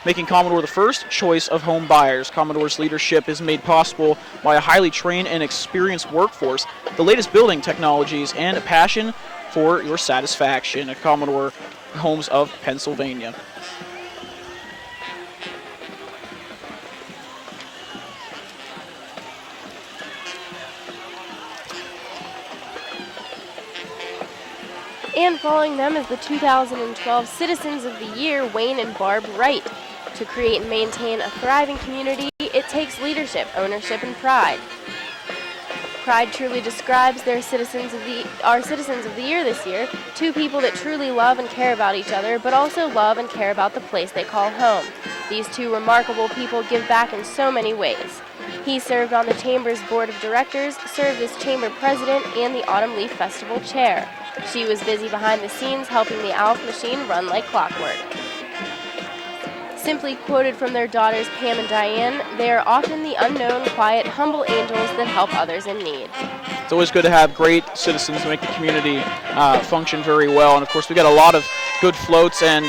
making Commodore the first choice of home buyers. Commodore's leadership is made possible by a highly trained and experienced workforce, the latest building technologies, and a passion for your satisfaction at Commodore Homes of Pennsylvania. And following them is the 2012 Citizens of the Year, Wayne and Barb Wright. To create and maintain a thriving community, it takes leadership, ownership, and pride. Pride truly describes our Citizens of the Year this year, two people that truly love and care about each other, but also love and care about the place they call home. These two remarkable people give back in so many ways. He served on the Chamber's Board of Directors, served as Chamber President, and the Autumn Leaf Festival Chair. She was busy behind the scenes helping the ALF machine run like clockwork. Simply quoted from their daughters Pam and Diane, they are often the unknown, quiet, humble angels that help others in need. It's always good to have great citizens to make the community function very well. And of course, we got a lot of good floats and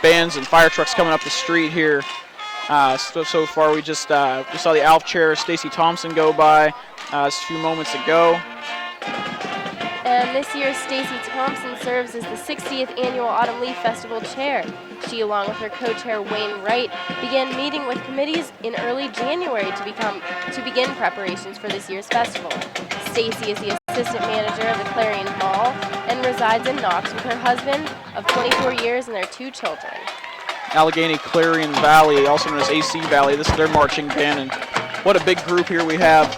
bands and fire trucks coming up the street here. So far, we saw the ALF chair, Stacy Thompson, go by a few moments ago. And this year, Stacy Thompson serves as the 60th Annual Autumn Leaf Festival Chair. She, along with her co-chair Wayne Wright, began meeting with committees in early January to begin preparations for this year's festival. Stacy is the assistant manager of the Clarion Mall and resides in Knox with her husband of 24 years and their two children. Allegheny Clarion Valley, also known as AC Valley. This is their marching band, and what a big group here we have.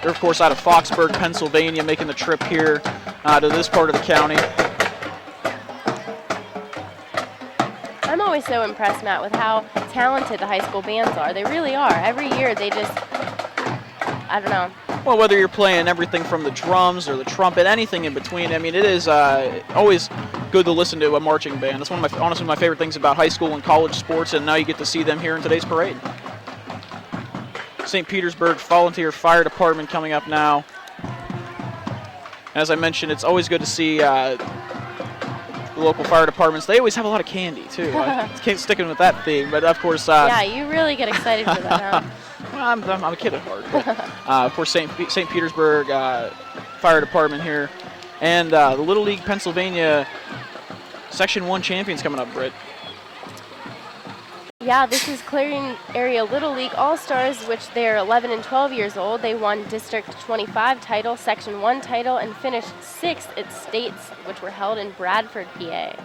They're, of course, out of Foxburg, Pennsylvania, making the trip here to this part of the county. I'm always so impressed, Matt, with how talented the high school bands are. They really are. Every year they just, I don't know. Well, whether you're playing everything from the drums or the trumpet, anything in between, I mean, it is always good to listen to a marching band. That's honestly my favorite things about high school and college sports, and now you get to see them here in today's parade. St. Petersburg Volunteer Fire Department coming up now. As I mentioned, it's always good to see the local fire departments. They always have a lot of candy, too. I can't stick with that theme, but of course... yeah, you really get excited for that, huh? Well, I'm a kid at heart. But, of course, St. Petersburg Fire Department here. And the Little League Pennsylvania Section 1 champions coming up, Britt. Yeah, this is Clarion Area Little League All-Stars, which they're 11 and 12 years old. They won District 25 title, Section 1 title, and finished 6th at states, which were held in Bradford, PA.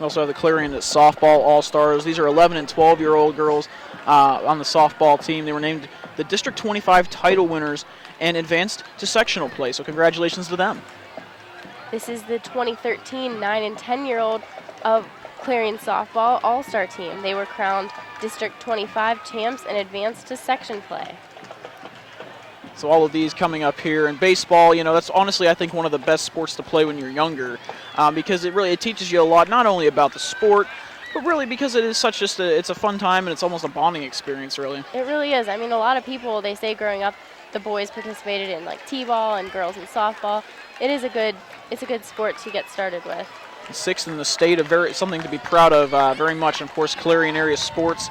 We also have the Clarion Softball All-Stars. These are 11 and 12-year-old girls on the softball team. They were named the District 25 title winners and advanced to sectional play, so congratulations to them. This is the 2013 9 and 10-year-old of Clarion Softball All-Star team. They were crowned District 25 champs and advanced to section play. So all of these coming up here. And baseball, you know, that's honestly, I think, one of the best sports to play when you're younger because it teaches you a lot, not only about the sport, but really because it is such it's a fun time and it's almost a bonding experience, really. It really is. I mean, a lot of people, they say growing up, the boys participated in like t-ball and girls in softball. It's a good sport to get started with. 6th in the state, something to be proud of very much. And of course, Clarion area sports,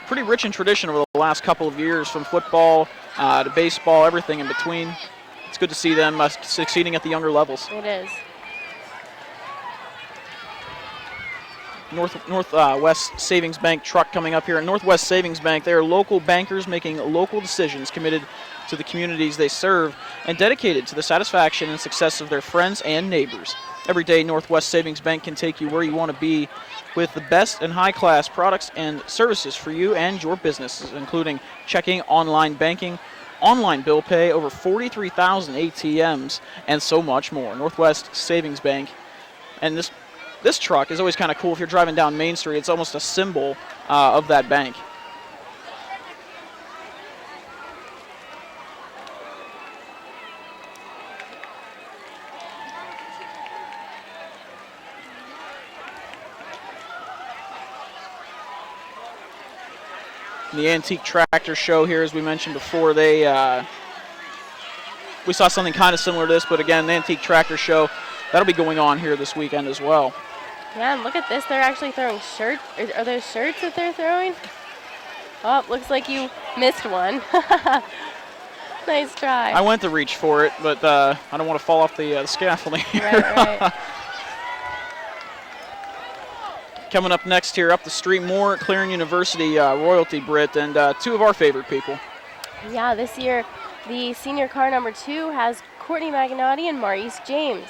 pretty rich in tradition over the last couple of years, from football to baseball, everything in between. It's good to see them succeeding at the younger levels. It is. Northwest Savings Bank truck coming up here. And Northwest Savings Bank, they are local bankers making local decisions, committed to the communities they serve and dedicated to the satisfaction and success of their friends and neighbors. Every day, Northwest Savings Bank can take you where you want to be with the best and high-class products and services for you and your businesses, including checking, online banking, online bill pay, over 43,000 ATMs, and so much more. Northwest Savings Bank. And this truck is always kind of cool. If you're driving down Main Street, it's almost a symbol of that bank. The Antique Tractor Show here, as we mentioned before, we saw something kind of similar to this, but again, the Antique Tractor Show, that'll be going on here this weekend as well. Yeah, and look at this. They're actually throwing shirts. Are those shirts that they're throwing? Oh, looks like you missed one. Nice try. I went to reach for it, but I don't want to fall off the scaffolding here. Right. Coming up next here, up the street, more Clarion University royalty, Britt, and two of our favorite people. Yeah, this year the senior car number 2 has Courtney Maganotti and Maurice James.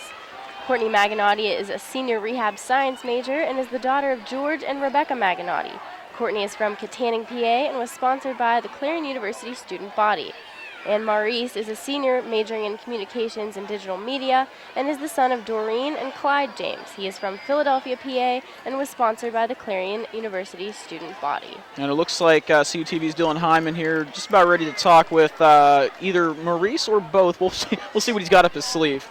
Courtney Maganotti is a senior rehab science major and is the daughter of George and Rebecca Maganotti. Courtney is from Katanning, PA, and was sponsored by the Clarion University student body. And Maurice is a senior majoring in communications and digital media and is the son of Doreen and Clyde James. He is from Philadelphia, PA, and was sponsored by the Clarion University student body. And it looks like CUTV's Dylan Hyman here, just about ready to talk with either Maurice or both. We'll see what he's got up his sleeve.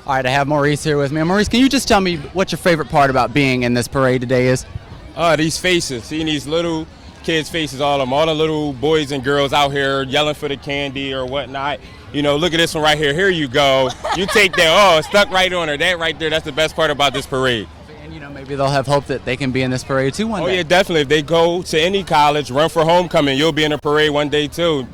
All right, I have Maurice here with me. Maurice, can you just tell me what your favorite part about being in this parade today is? These faces, seeing these little kids' faces, all the little boys and girls out here yelling for the candy or whatnot. You know, look at this one right here. Here you go. You take that. Oh, it's stuck right on her. That right there, that's the best part about this parade. And, you know, maybe they'll have hope that they can be in this parade too one day. Oh, yeah, definitely. If they go to any college, run for homecoming, you'll be in a parade one day too.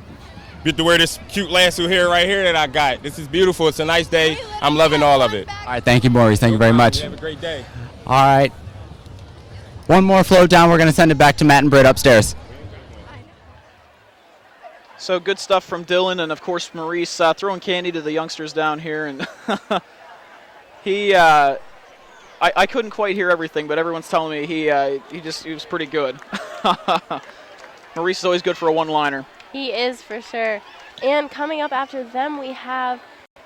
Get to wear this cute lasso here right here that I got. This is beautiful. It's a nice day. I'm loving all of it. All right, thank you, Maurice. Thank you very much. Have a great day. All right. One more float down. We're going to send it back to Matt and Britt upstairs. So good stuff from Dylan and, of course, Maurice throwing candy to the youngsters down here. And he I couldn't quite hear everything, but everyone's telling me he was pretty good. Maurice is always good for a one-liner. He is for sure. And coming up after them, we have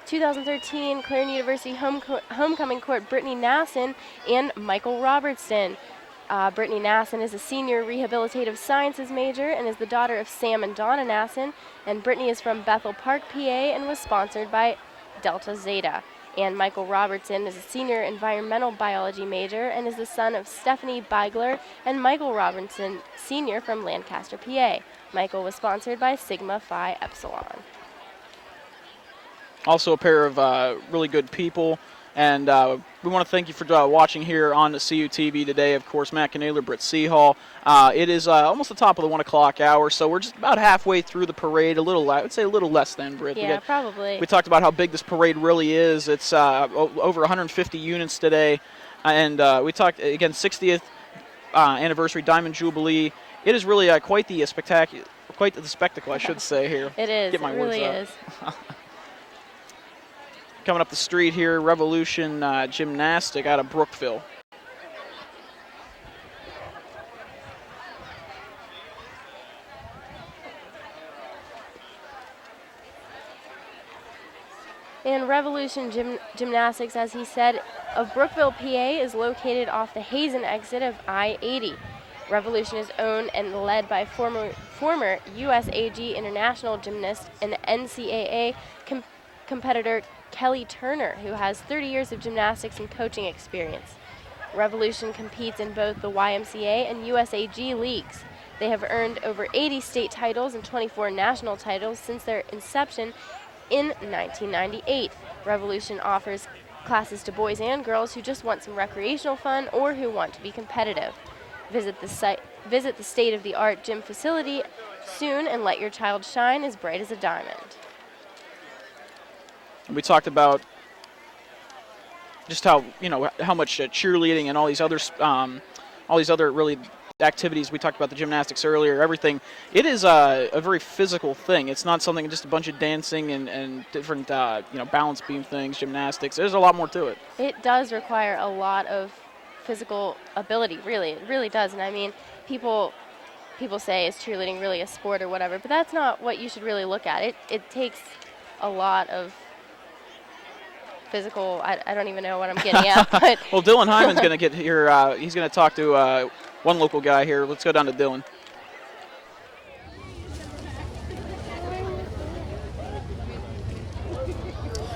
2013 Clarion University homecoming court Brittany Nasson and Michael Robertson. Brittany Nasson is a senior rehabilitative sciences major and is the daughter of Sam and Donna Nasson. And Brittany is from Bethel Park, PA, and was sponsored by Delta Zeta. And Michael Robertson is a senior environmental biology major and is the son of Stephanie Beigler and Michael Robertson, senior from Lancaster, PA. Michael was sponsored by Sigma Phi Epsilon. Also a pair of really good people. And we want to thank you for watching here on the CUTV today. Of course, Matt Knoedler, Britt Cihal. It is almost the top of the 1 o'clock hour, so we're just about halfway through the parade. I would say a little less than, Britt. Yeah, probably. We talked about how big this parade really is. It's over 150 units today. And we talked, again, 60th anniversary Diamond Jubilee. It is really quite the spectacle, I should say, here. It is. Get my it really words is. Coming up the street here, Revolution Gymnastic out of Brookville. And Revolution Gymnastics, as he said, of Brookville, PA, is located off the Hazen exit of I-80. Revolution is owned and led by former USAG international gymnast and NCAA competitor Kelly Turner, who has 30 years of gymnastics and coaching experience. Revolution competes in both the YMCA and USAG leagues. They have earned over 80 state titles and 24 national titles since their inception in 1998. Revolution offers classes to boys and girls who just want some recreational fun or who want to be competitive. Visit the state-of-the-art gym facility soon and let your child shine as bright as a diamond. We talked about just how much cheerleading and all these other really activities. We talked about the gymnastics earlier. Everything. It is a very physical thing. It's not something just a bunch of dancing and different balance beam things, gymnastics. There's a lot more to it. It does require a lot of physical ability. Really, it really does. And I mean, people say, is cheerleading really a sport or whatever? But that's not what you should really look at. It takes a lot of physical, I don't even know what I'm getting at. But well, Dylan Hyman's going to get here. He's going to talk to one local guy here. Let's go down to Dylan.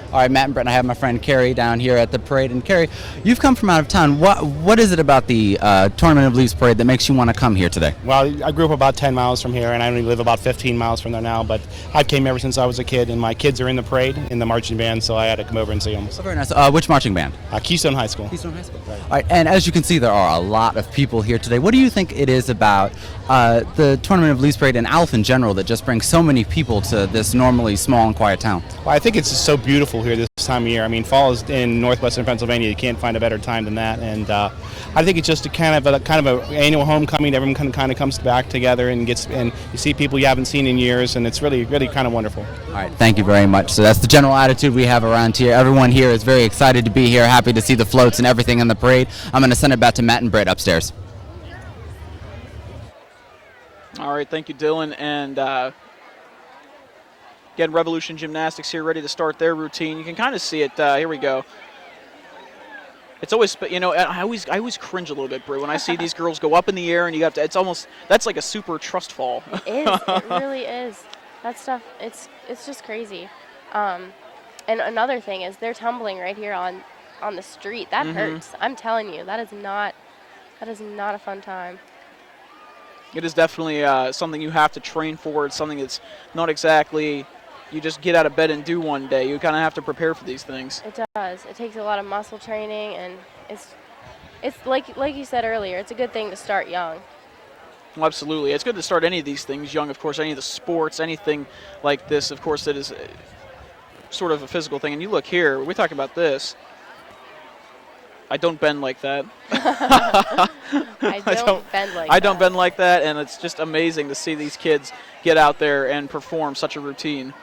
All right, Matt and Brett, and I have my friend Carrie down here at the parade. And Carrie, you've come from out of town. What is it about the Tournament of Leaves parade that makes you want to come here today? Well, I grew up about 10 miles from here, and I only live about 15 miles from there now. But I've came ever since I was a kid, and my kids are in the parade, in the marching band, so I had to come over and see them. Oh, very nice. Which marching band? Keystone High School. Keystone High School. Right. All right, and as you can see, there are a lot of people here today. What do you think it is about the Tournament of Leaves parade and ALF in general that just brings so many people to this normally small and quiet town? Well, I think it's just so beautiful here this time of year. I mean, fall is in northwestern Pennsylvania. You can't find a better time than that. And I think it's just a kind of an annual homecoming. Everyone kind of comes back together and you see people you haven't seen in years, and it's really, really kind of wonderful. All right, thank you very much. So that's the general attitude we have around here. Everyone here is very excited to be here, happy to see the floats and everything in the parade. I'm going to send it back to Matt and Britt upstairs. All right, thank you, Dylan. And again, Revolution Gymnastics here, ready to start their routine. You can kind of see it. Here we go. It's always, I always cringe a little bit, Brie, when I see these girls go up in the air and you have to. That's like a super trust fall. It is. It really is. That stuff. It's just crazy. And another thing is they're tumbling right here on the street. That hurts. I'm telling you, that is not a fun time. It is definitely something you have to train for. It's something that's not exactly you just get out of bed and do one day. You kind of have to prepare for these things. It does. It takes a lot of muscle training, and it's like you said earlier, it's a good thing to start young. Well, absolutely. It's good to start any of these things young, of course, any of the sports, anything like this, of course, that is sort of a physical thing. And you look here, we talk about this. I don't bend like that. I don't bend like that, and it's just amazing to see these kids get out there and perform such a routine.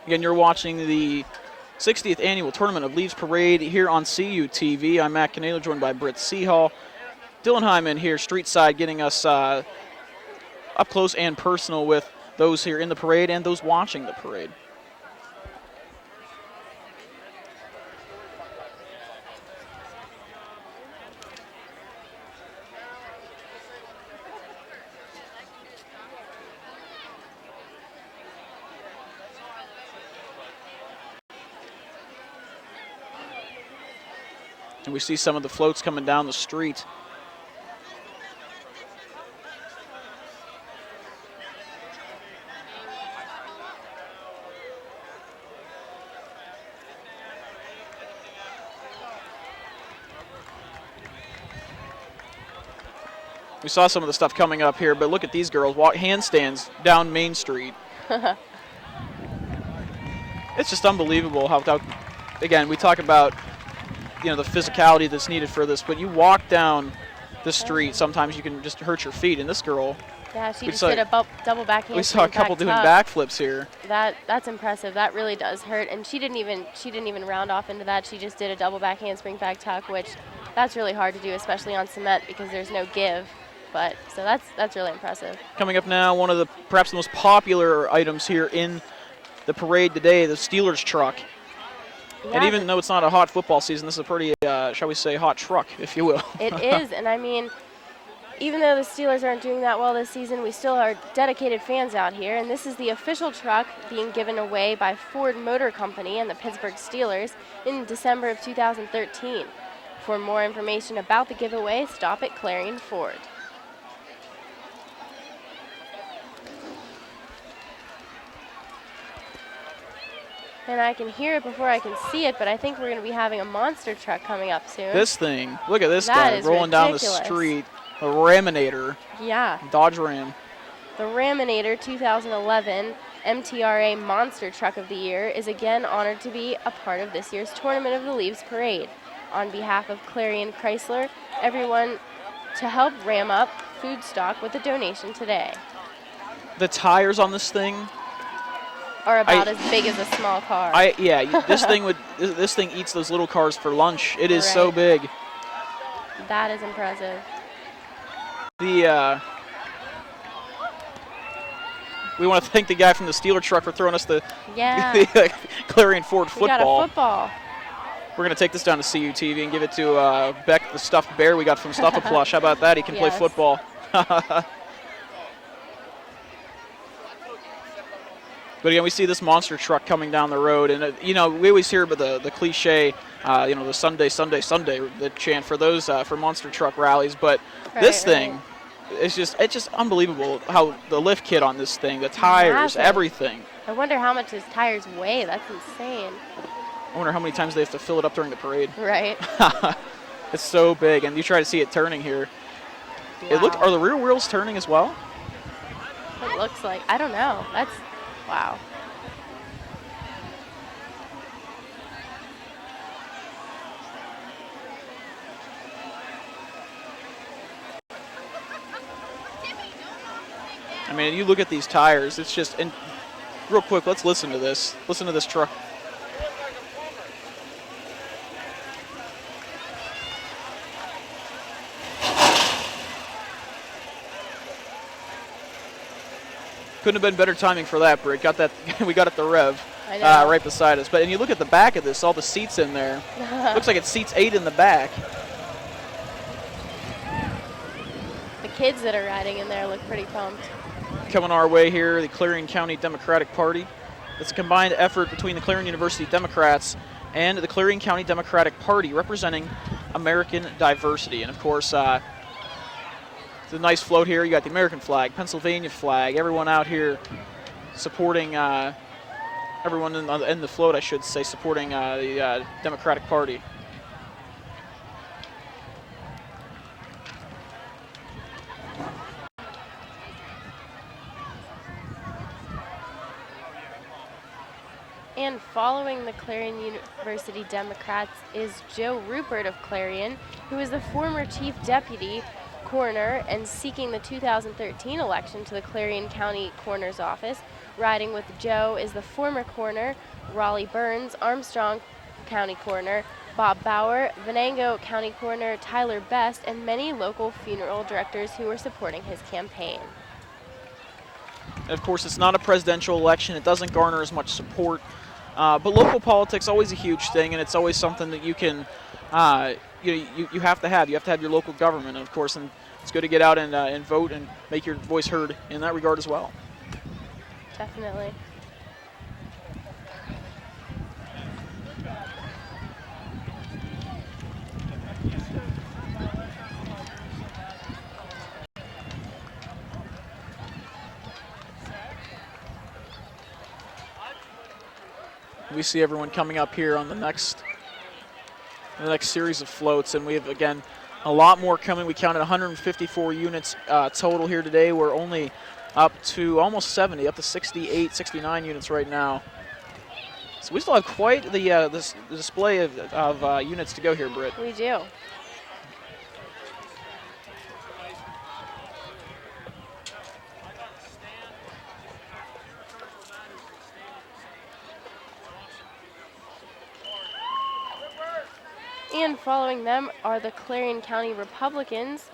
Again, you're watching the 60th Annual Tournament of Leaves Parade here on CUTV. I'm Matt Knoedler, joined by Britt Cihal. Dylan Hyman here, street side, getting us up close and personal with those here in the parade and those watching the parade. And we see some of the floats coming down the street. We saw some of the stuff coming up here, but look at these girls walk handstands down Main Street. It's just unbelievable how, again, we talk about, you know, the physicality that's needed for this, but you walk down the street, sometimes you can just hurt your feet, and this girl, yeah, she just did a double back handspring. We saw a couple doing backflips here. That's impressive. That really does hurt, and she didn't even round off into that. She just did a double back handspring back tuck, which that's really hard to do, especially on cement because there's no give. But so that's really impressive. Coming up now, one of the perhaps the most popular items here in the parade today, the Steelers truck. Yeah, and even though it's not a hot football season, this is a pretty, shall we say, hot truck, if you will. It is, and I mean, even though the Steelers aren't doing that well this season, we still are dedicated fans out here, and this is the official truck being given away by Ford Motor Company and the Pittsburgh Steelers in December of 2013. For more information about the giveaway, stop at Clarion Ford. And I can hear it before I can see it, but I think we're going to be having a monster truck coming up soon. This thing, look at this guy rolling down the street. A Raminator. Yeah. Dodge Ram. The Raminator 2011 MTRA Monster Truck of the Year is again honored to be a part of this year's Tournament of the Leaves Parade. On behalf of Clarion Chrysler, everyone to help ram up food stock with a donation today. The tires on this thing are about as big as a small car. This thing eats those little cars for lunch. It is so big. That is impressive. We want to thank the guy from the Steeler truck for throwing us the Clarion Ford football. We got a football. We're going to take this down to CUTV and give it to Beck, the stuffed bear we got from Stuff-A-Plush. How about that? He can play football. But again, we see this monster truck coming down the road, and you know, we always hear about the cliche, you know, the Sunday, the chant for those for monster truck rallies. But this thing, it's just unbelievable how the lift kit on this thing, the tires, everything. I wonder how much his tires weigh. That's insane. I wonder how many times they have to fill it up during the parade. Right. It's so big, and you try to see it turning here. Wow. Are the rear wheels turning as well? It looks like. I don't know. That's. Wow. I mean, you look at these tires, it's just, and real quick, let's listen to this. Listen to this truck. Couldn't have been better timing for that, Britt. Got that. We got it the rev right beside us. But and you look at the back of this, all the seats in there. Looks like it seats 8 in the back. The kids that are riding in there look pretty pumped. Coming our way here, the Clarion County Democratic Party. It's a combined effort between the Clarion University Democrats and the Clarion County Democratic Party, representing American diversity. And of course, it's a nice float here. You got the American flag, Pennsylvania flag, everyone out here supporting, everyone in the float, I should say, supporting the Democratic Party. And following the Clarion University Democrats is Joe Rupert of Clarion, who is the former chief deputy coroner and seeking the 2013 election to the Clarion County Coroner's Office. Riding with Joe is the former coroner, Raleigh Burns, Armstrong County Coroner, Bob Bauer, Venango County Coroner Tyler Best, and many local funeral directors who are supporting his campaign. And of course, it's not a presidential election. It doesn't garner as much support. But local politics always a huge thing, and it's always something that you can, you have to have. You have to have your local government, of course, and it's good to get out and vote and make your voice heard in that regard as well. Definitely. We see everyone coming up here on the next series of floats, and we have, again, a lot more coming. We counted 154 units total here today. We're only up to almost 70, up to 68, 69 units right now. So we still have quite the display of units to go here, Britt. We do. And following them are the Clarion County Republicans.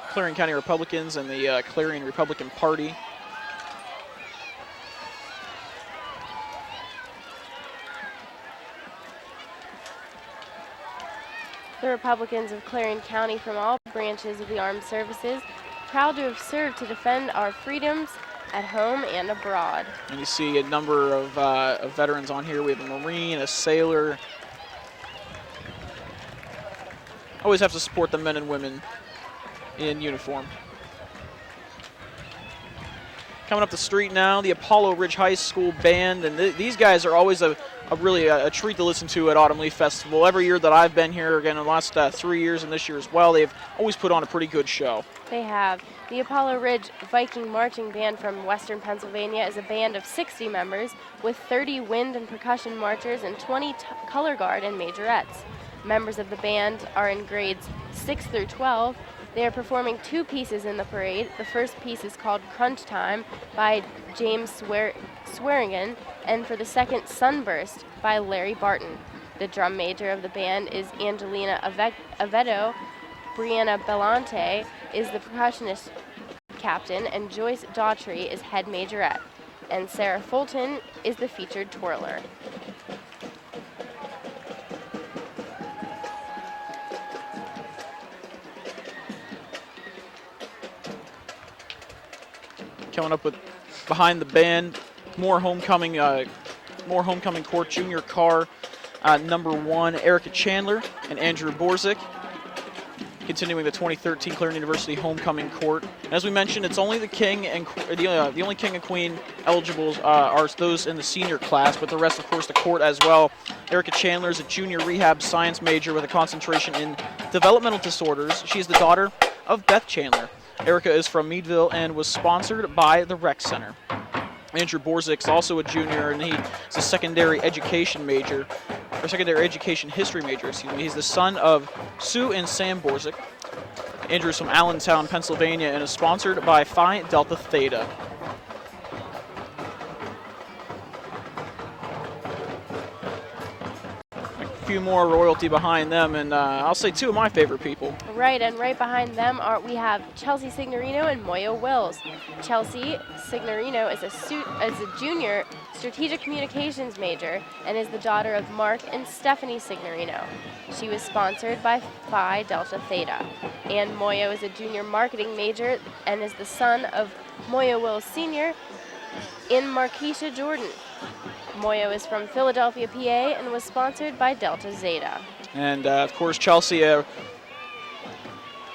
Clarion County Republicans and the Clarion Republican Party. The Republicans of Clarion County from all branches of the armed services, proud to have served to defend our freedoms at home and abroad. And you see a number of veterans on here. We have a Marine, a sailor. Always have to support the men and women in uniform. Coming up the street now, the Apollo Ridge High School Band, and these guys are always really a treat to listen to at Autumn Leaf Festival. Every year that I've been here, again, in the last 3 years and this year as well, they've always put on a pretty good show. They have. The Apollo Ridge Viking Marching Band from Western Pennsylvania is a band of 60 members with 30 wind and percussion marchers and 20 color guard and majorettes. Members of the band are in grades 6 through 12. They are performing 2 pieces in the parade. The first piece is called Crunch Time by James Swearingen, and for the second, Sunburst by Larry Barton. The drum major of the band is Angelina Avedo. Brianna Bellante is the percussionist captain, and Joyce Daughtry is head majorette. And Sarah Fulton is the featured twirler. Coming up with behind the band, more homecoming court junior car, number 1, Erica Chandler and Andrew Borzik. Continuing the 2013 Clarion University homecoming court. And as we mentioned, it's only the king and the only king and queen eligibles are those in the senior class, but the rest, of course, the court as well. Erica Chandler is a junior rehab science major with a concentration in developmental disorders. She's the daughter of Beth Chandler. Erica is from Meadville and was sponsored by the Rec Center. Andrew Borzik is also a junior, and he's a secondary education major, or secondary education history major, excuse me. He's the son of Sue and Sam Borzik. Andrew's from Allentown, Pennsylvania, and is sponsored by Phi Delta Theta. A few more royalty behind them, and I'll say 2 of my favorite people. Right, and right behind them we have Chelsea Signorino and Moyo Wills. Chelsea Signorino is a junior strategic communications major and is the daughter of Mark and Stephanie Signorino. She was sponsored by Phi Delta Theta. And Moyo is a junior marketing major and is the son of Moyo Wills Sr. in Marquisha, Jordan. Moyo is from Philadelphia, PA, and was sponsored by Delta Zeta. And, of course, Chelsea, a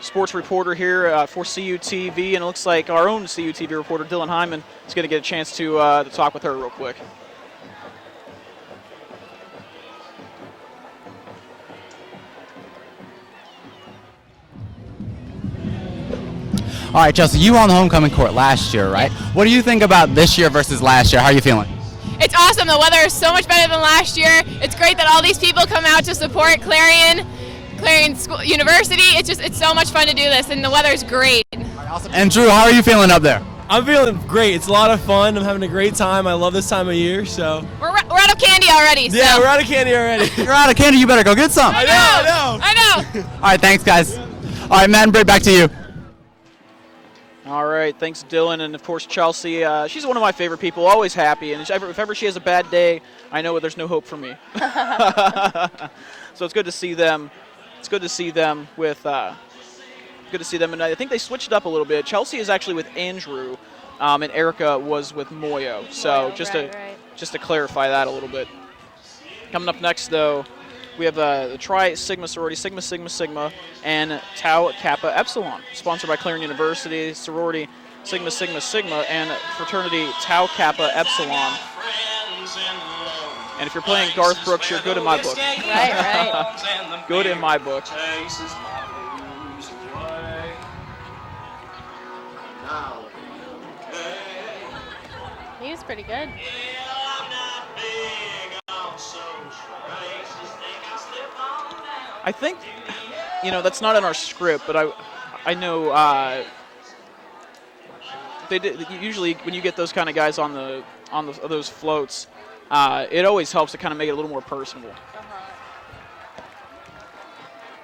sports reporter here for CUTV, and it looks like our own CUTV reporter, Dylan Hyman, is going to get a chance to talk with her real quick. All right, Chelsea, you were on the homecoming court last year, right? What do you think about this year versus last year? How are you feeling? It's awesome. The weather is so much better than last year. It's great that all these people come out to support Clarion School, University. It's so much fun to do this, and the weather's great. Awesome. And Drew, how are you feeling up there? I'm feeling great. It's a lot of fun. I'm having a great time. I love this time of year, so. We're out of candy already. So. Yeah, we're out of candy already. You're out of candy. You better go get some. I know. All right, thanks, guys. All right, Matt and Britt, back to you. All right, thanks, Dylan, and of course Chelsea. She's one of my favorite people, always happy, and if ever she has a bad day, I know there's no hope for me. So it's good to see them. It's good to see them with. Good to see them, and I think they switched up a little bit. Chelsea is actually with Andrew, and Erica was with Moyo. So just to clarify that a little bit. Coming up next, though, we have the Tri Sigma sorority, Sigma Sigma Sigma, and Tau Kappa Epsilon, sponsored by Clarion University, sorority Sigma Sigma Sigma, and fraternity Tau Kappa Epsilon. And if you're playing Garth Brooks, you're good in my book. Right. Good in my book. He was pretty good. I think, that's not in our script, but I know they did, usually when you get those kind of guys on those floats, it always helps to kind of make it a little more personable.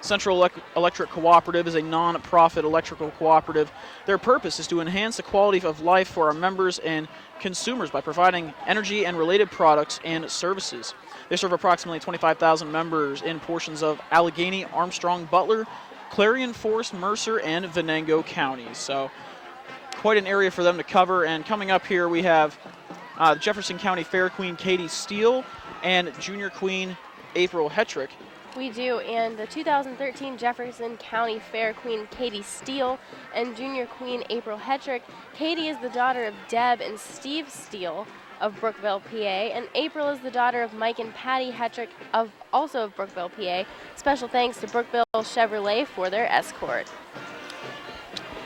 Central Electric Cooperative is a non-profit electrical cooperative. Their purpose is to enhance the quality of life for our members and consumers by providing energy and related products and services. They serve approximately 25,000 members in portions of Allegheny, Armstrong, Butler, Clarion, Forest, Mercer, and Venango counties. So quite an area for them to cover. And coming up here, we have Jefferson County Fair Queen Katie Steele and Junior Queen April Hetrick. We do, and the 2013 Jefferson County Fair Queen Katie Steele and Junior Queen April Hetrick. Katie is the daughter of Deb and Steve Steele of Brookville, PA, and April is the daughter of Mike and Patty Hetrick, also of Brookville, PA. Special thanks to Brookville Chevrolet for their escort.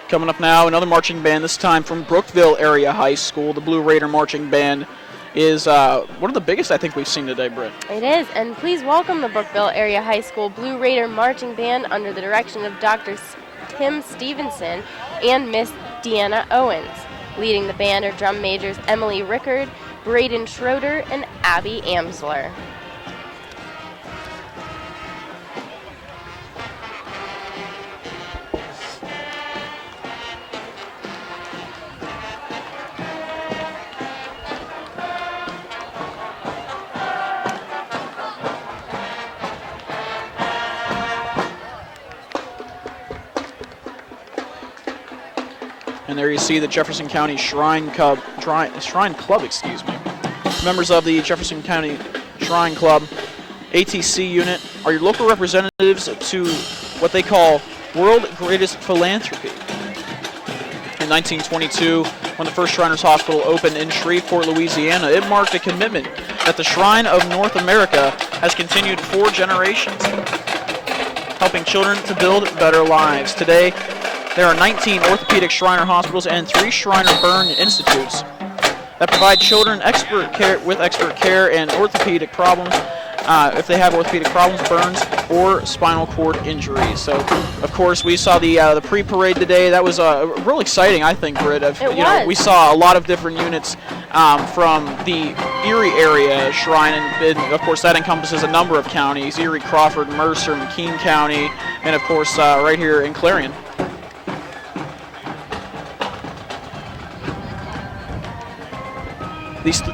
Coming up now, another marching band, this time from Brookville Area High School. The Blue Raider Marching Band is one of the biggest I think we've seen today, Britt. It is, and please welcome the Brookville Area High School Blue Raider Marching Band under the direction of Dr. Tim Stevenson and Miss Deanna Owens. Leading the band are drum majors Emily Rickard, Braden Schroeder, and Abby Amsler. And there you see the Jefferson County Shrine Club, Members of the Jefferson County Shrine Club ATC unit are your local representatives to what they call World Greatest Philanthropy. In 1922, when the first Shriners Hospital opened in Shreveport, Louisiana, it marked a commitment that the Shrine of North America has continued 4 generations, helping children to build better lives. Today, there are 19 orthopedic Shriner hospitals and 3 Shriner burn institutes that provide children expert care and orthopedic problems if they have orthopedic problems, burns, or spinal cord injuries. So, of course, we saw the pre-parade today. That was real exciting, I think, Britt. We saw a lot of different units from the Erie area Shrine, and of course that encompasses a number of counties: Erie, Crawford, Mercer, McKean County, and of course right here in Clarion.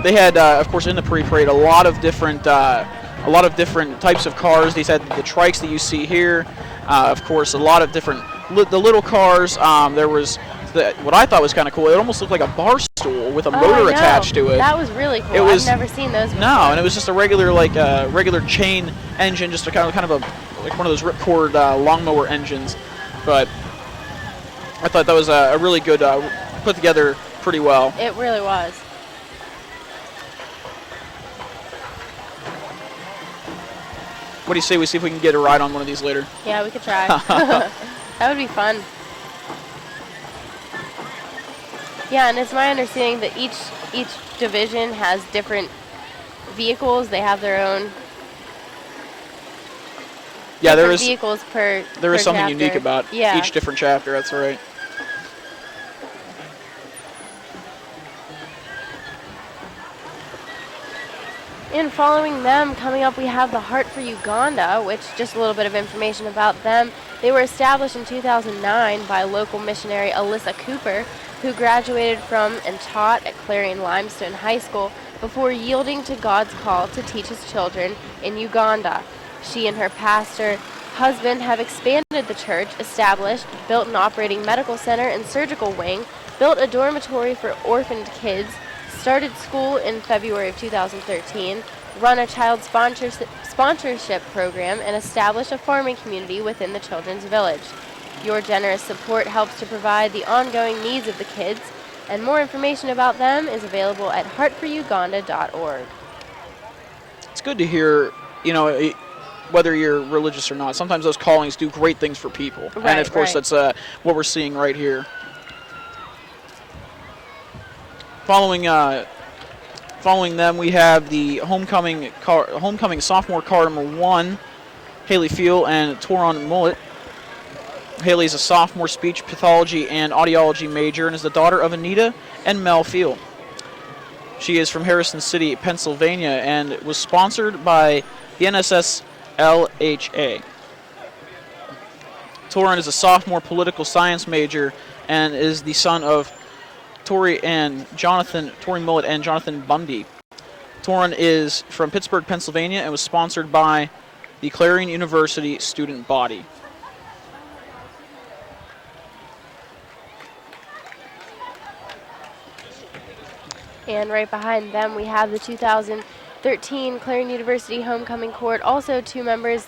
They had, of course, in the pre-parade, a lot of different types of cars. These had the trikes that you see here. Of course, a lot of different the little cars. There was what I thought was kind of cool. It almost looked like a bar stool with a motor attached to it. That was really cool. I've never seen those before. No, and it was just a regular chain engine, just a kind of like one of those ripcord lawnmower engines. But I thought that was a really good put together pretty well. It really was. What do you say we see if we can get a ride on one of these later? Yeah, we could try. That would be fun. Yeah, and it's my understanding that each division has different vehicles. They have their own Yeah, there different is vehicles per there is something chapter. unique about Yeah. each different chapter. That's right. And following them, coming up, we have the Heart for Uganda, which just a little bit of information about them. They were established in 2009 by local missionary Alyssa Cooper, who graduated from and taught at Clarion Limestone High School before yielding to God's call to teach his children in Uganda. She and her pastor husband have expanded the church, established, built an operating medical center and surgical wing, built a dormitory for orphaned kids, started school in February of 2013, run a child sponsorship program, and established a farming community within the children's village. Your generous support helps to provide the ongoing needs of the kids, and more information about them is available at heartforuganda.org. It's good to hear, whether you're religious or not. Sometimes those callings do great things for people. And, of course, that's what we're seeing right here. Following them, we have the homecoming sophomore car number 1, Healy Field and Toron Mullet. Healy is a sophomore speech pathology and audiology major and is the daughter of Anita and Mel Field. She is from Harrison City, Pennsylvania, and was sponsored by the NSS LHA. Toron is a sophomore political science major and is the son of Tori Mullet and Jonathan Bundy. Toron is from Pittsburgh, Pennsylvania, and was sponsored by the Clarion University student body. And right behind them, we have the 2013 Clarion University Homecoming Court. Also, 2 members,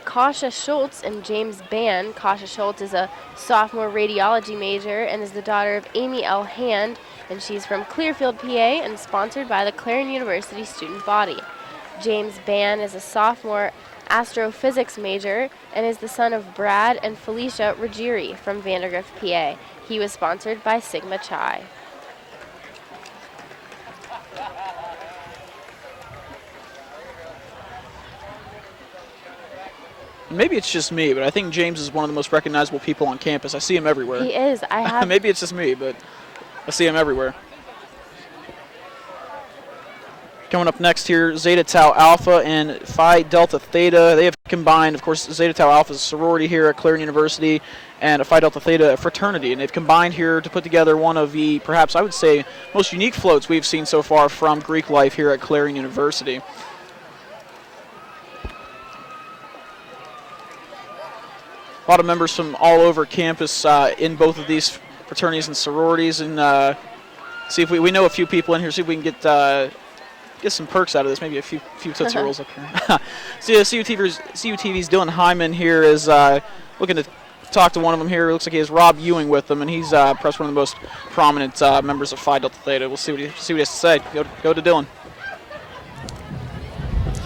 Kasha Schultz and James Bann. Kasha Schultz is a sophomore radiology major and is the daughter of Amy L. Hand, and she's from Clearfield, PA, and sponsored by the Clarion University student body. James Bann is a sophomore astrophysics major and is the son of Brad and Felicia Ruggieri from Vandergrift, PA. He was sponsored by Sigma Chi. Maybe it's just me, but I think James is one of the most recognizable people on campus. I see him everywhere. He is. Maybe it's just me, but I see him everywhere. Coming up next here, Zeta Tau Alpha and Phi Delta Theta. They have combined, of course, Zeta Tau Alpha is a sorority here at Clarion University, and a Phi Delta Theta fraternity. And they've combined here to put together one of the, perhaps I would say, most unique floats we've seen so far from Greek life here at Clarion University. A lot of members from all over campus in both of these fraternities and sororities, and see if we know a few people in here. See if we can get some perks out of this. Maybe a few Tootsie Rolls up here. See, CUTV's Dylan Hyman here is looking to talk to one of them here. It looks like he has Rob Ewing with him, and he's perhaps one of the most prominent members of Phi Delta Theta. We'll see what he has to say. Go to Dylan.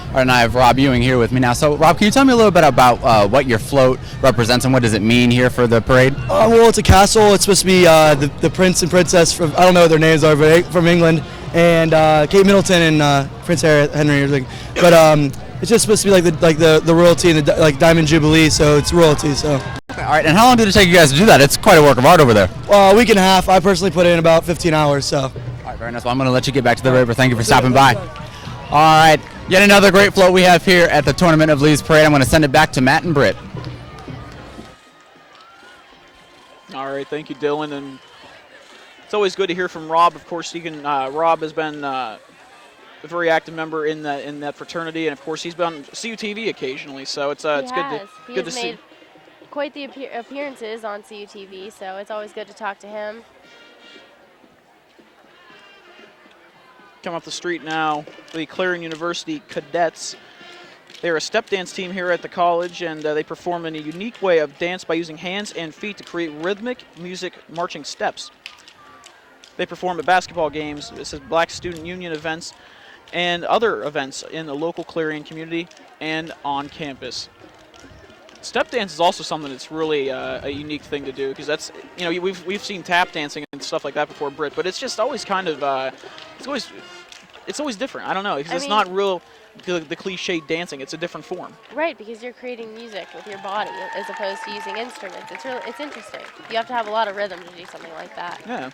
All right, and I have Rob Ewing here with me now. So, Rob, can you tell me a little bit about what your float represents and what does it mean here for the parade? Well, it's a castle. It's supposed to be the prince and princess from, I don't know what their names are, but from England, and Kate Middleton and Prince Henry or something. But it's just supposed to be like the royalty and the Diamond Jubilee, so it's royalty. So. Okay, all right, and how long did it take you guys to do that? It's quite a work of art over there. A week and a half. I personally put in about 15 hours. So. All right, very nice. Well, I'm going to let you get back to the river. Thank you for stopping by. All right, yet another great float we have here at the Tournament of Leaves Parade. I'm going to send it back to Matt and Britt. All right, thank you, Dylan. And it's always good to hear from Rob. Of course, Rob has been a very active member in that fraternity, and of course, he's been on CUTV occasionally. So it's good to see. Made quite the appearances on CUTV, so it's always good to talk to him. Come off the street now, the Clarion University Cadets. They're a step dance team here at the college, and they perform in a unique way of dance by using hands and feet to create rhythmic music marching steps. They perform at basketball games, this is Black Student Union events, and other events in the local Clarion community and on campus. Step dance is also something that's really a unique thing to do, because that's, we've seen tap dancing and stuff like that before, Britt, but it's just always kind of, it's always it's always different. I don't know, because I it's mean- not real the cliche dancing. It's a different form. Right, because you're creating music with your body as opposed to using instruments. It's interesting. You have to have a lot of rhythm to do something like that. Yeah.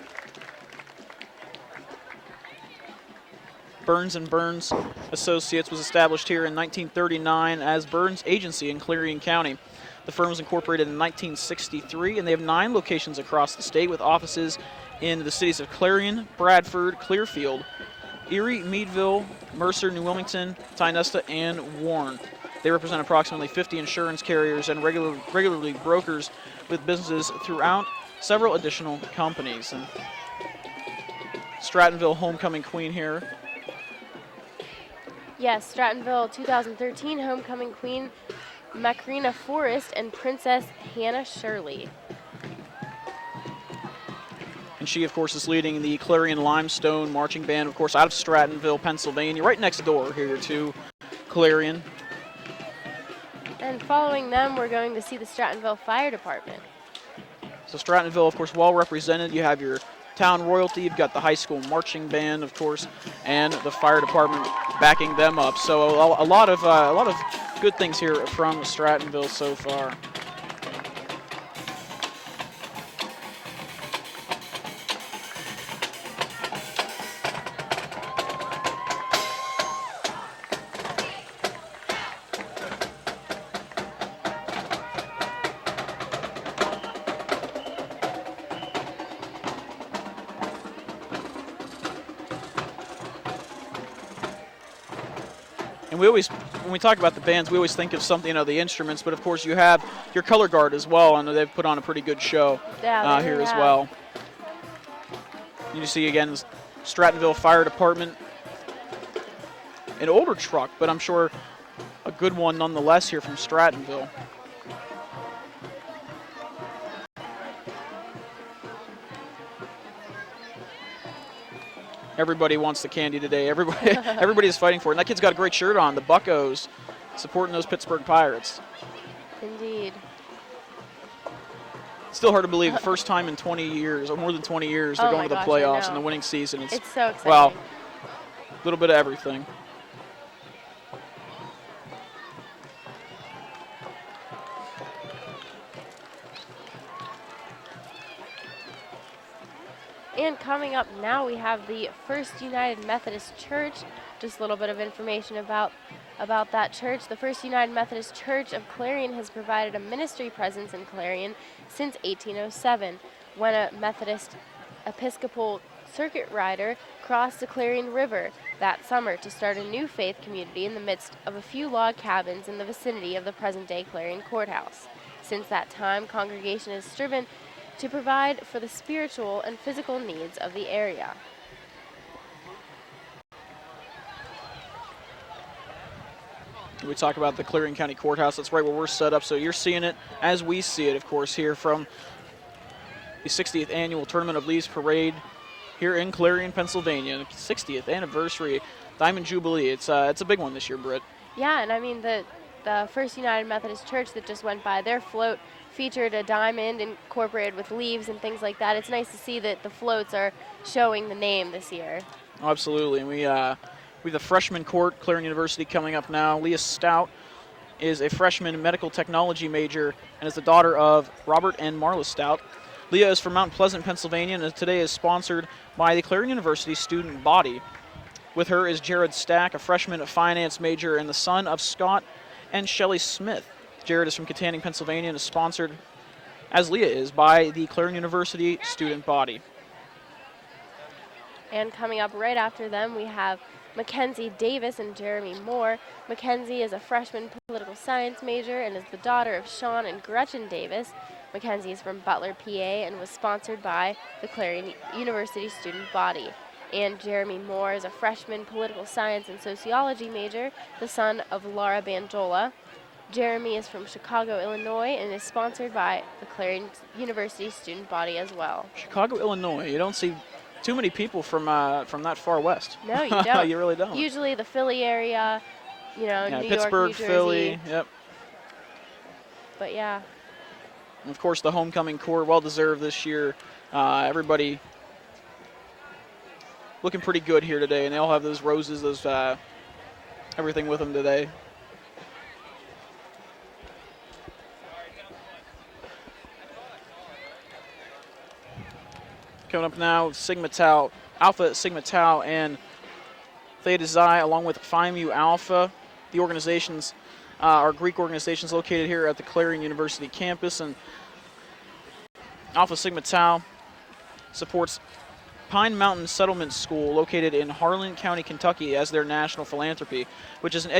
Burns and Burns Associates was established here in 1939 as Burns Agency in Clarion County. The firm was incorporated in 1963, and they have 9 locations across the state with offices in the cities of Clarion, Bradford, Clearfield, Erie, Meadville, Mercer, New Wilmington, Tionesta, and Warren. They represent approximately 50 insurance carriers and regularly brokers with businesses throughout several additional companies. And Strattonville homecoming queen here. Yes, Strattonville 2013 homecoming queen Macrina Forrest and Princess Hannah Shirley. And she, of course, is leading the Clarion Limestone Marching Band, of course, out of Strattonville, Pennsylvania, right next door here to Clarion. And following them, we're going to see the Strattonville Fire Department. So Strattonville, of course, well represented. You have your town royalty, you've got the high school marching band, of course, and the fire department backing them up. So a lot of good things here from Strattonville so far. And we always, when we talk about the bands, we always think of something, the instruments, but of course you have your color guard as well, and they've put on a pretty good show here as well. You see again, Strattonville Fire Department, an older truck, but I'm sure a good one nonetheless here from Strattonville. Everybody wants the candy today. Everybody is fighting for it. And that kid's got a great shirt on. The Buccos supporting those Pittsburgh Pirates. Indeed. Still hard to believe. The first time in 20 years, or more than 20 years, they're going to the playoffs and the winning season. It's so exciting. Well, a little bit of everything. And coming up now, we have the First United Methodist Church. Just a little bit of information about that church. The First United Methodist Church of Clarion has provided a ministry presence in Clarion since 1807, when a Methodist Episcopal circuit rider crossed the Clarion River that summer to start a new faith community in the midst of a few log cabins in the vicinity of the present-day Clarion Courthouse. Since that time, congregation has striven to provide for the spiritual and physical needs of the area. We talk about the Clarion County Courthouse. That's right where we're set up. So you're seeing it as we see it, of course, here from the 60th Annual Tournament of Leaves Parade here in Clarion, Pennsylvania. 60th anniversary Diamond Jubilee. It's a big one this year, Britt. Yeah, and I mean the First United Methodist Church that just went by, their float featured a diamond incorporated with leaves and things like that. It's nice to see that the floats are showing the name this year. Oh, absolutely. And we have the freshman court, Clarion University, coming up now. Leah Stout is a freshman medical technology major and is the daughter of Robert and Marla Stout. Leah is from Mount Pleasant, Pennsylvania, and today is sponsored by the Clarion University student body. With her is Jared Stack, a freshman finance major and the son of Scott and Shelley Smith. Jared is from Katanning, Pennsylvania, and is sponsored, as Leah is, by the Clarion University student body. And coming up right after them, we have Mackenzie Davis and Jeremy Moore. Mackenzie is a freshman political science major and is the daughter of Sean and Gretchen Davis. Mackenzie is from Butler, PA, and was sponsored by the Clarion University student body. And Jeremy Moore is a freshman political science and sociology major, the son of Laura Banjola. Jeremy is from Chicago, Illinois, and is sponsored by the Clarion University student body as well. Chicago, Illinois. You don't see too many people from that far west. No, you don't. You really don't. Usually the Philly area, New Pittsburgh, York, New Jersey. Philly, yep. But yeah. And of course, the homecoming core, well deserved this year. Everybody looking pretty good here today, and they all have those roses, those everything with them today. Coming up now, Sigma Tau, Alpha Sigma Tau, and Theta Xi, along with Phi Mu Alpha. The organizations are Greek organizations located here at the Clarion University campus, and Alpha Sigma Tau supports Pine Mountain Settlement School, located in Harlan County, Kentucky, as their national philanthropy, which is an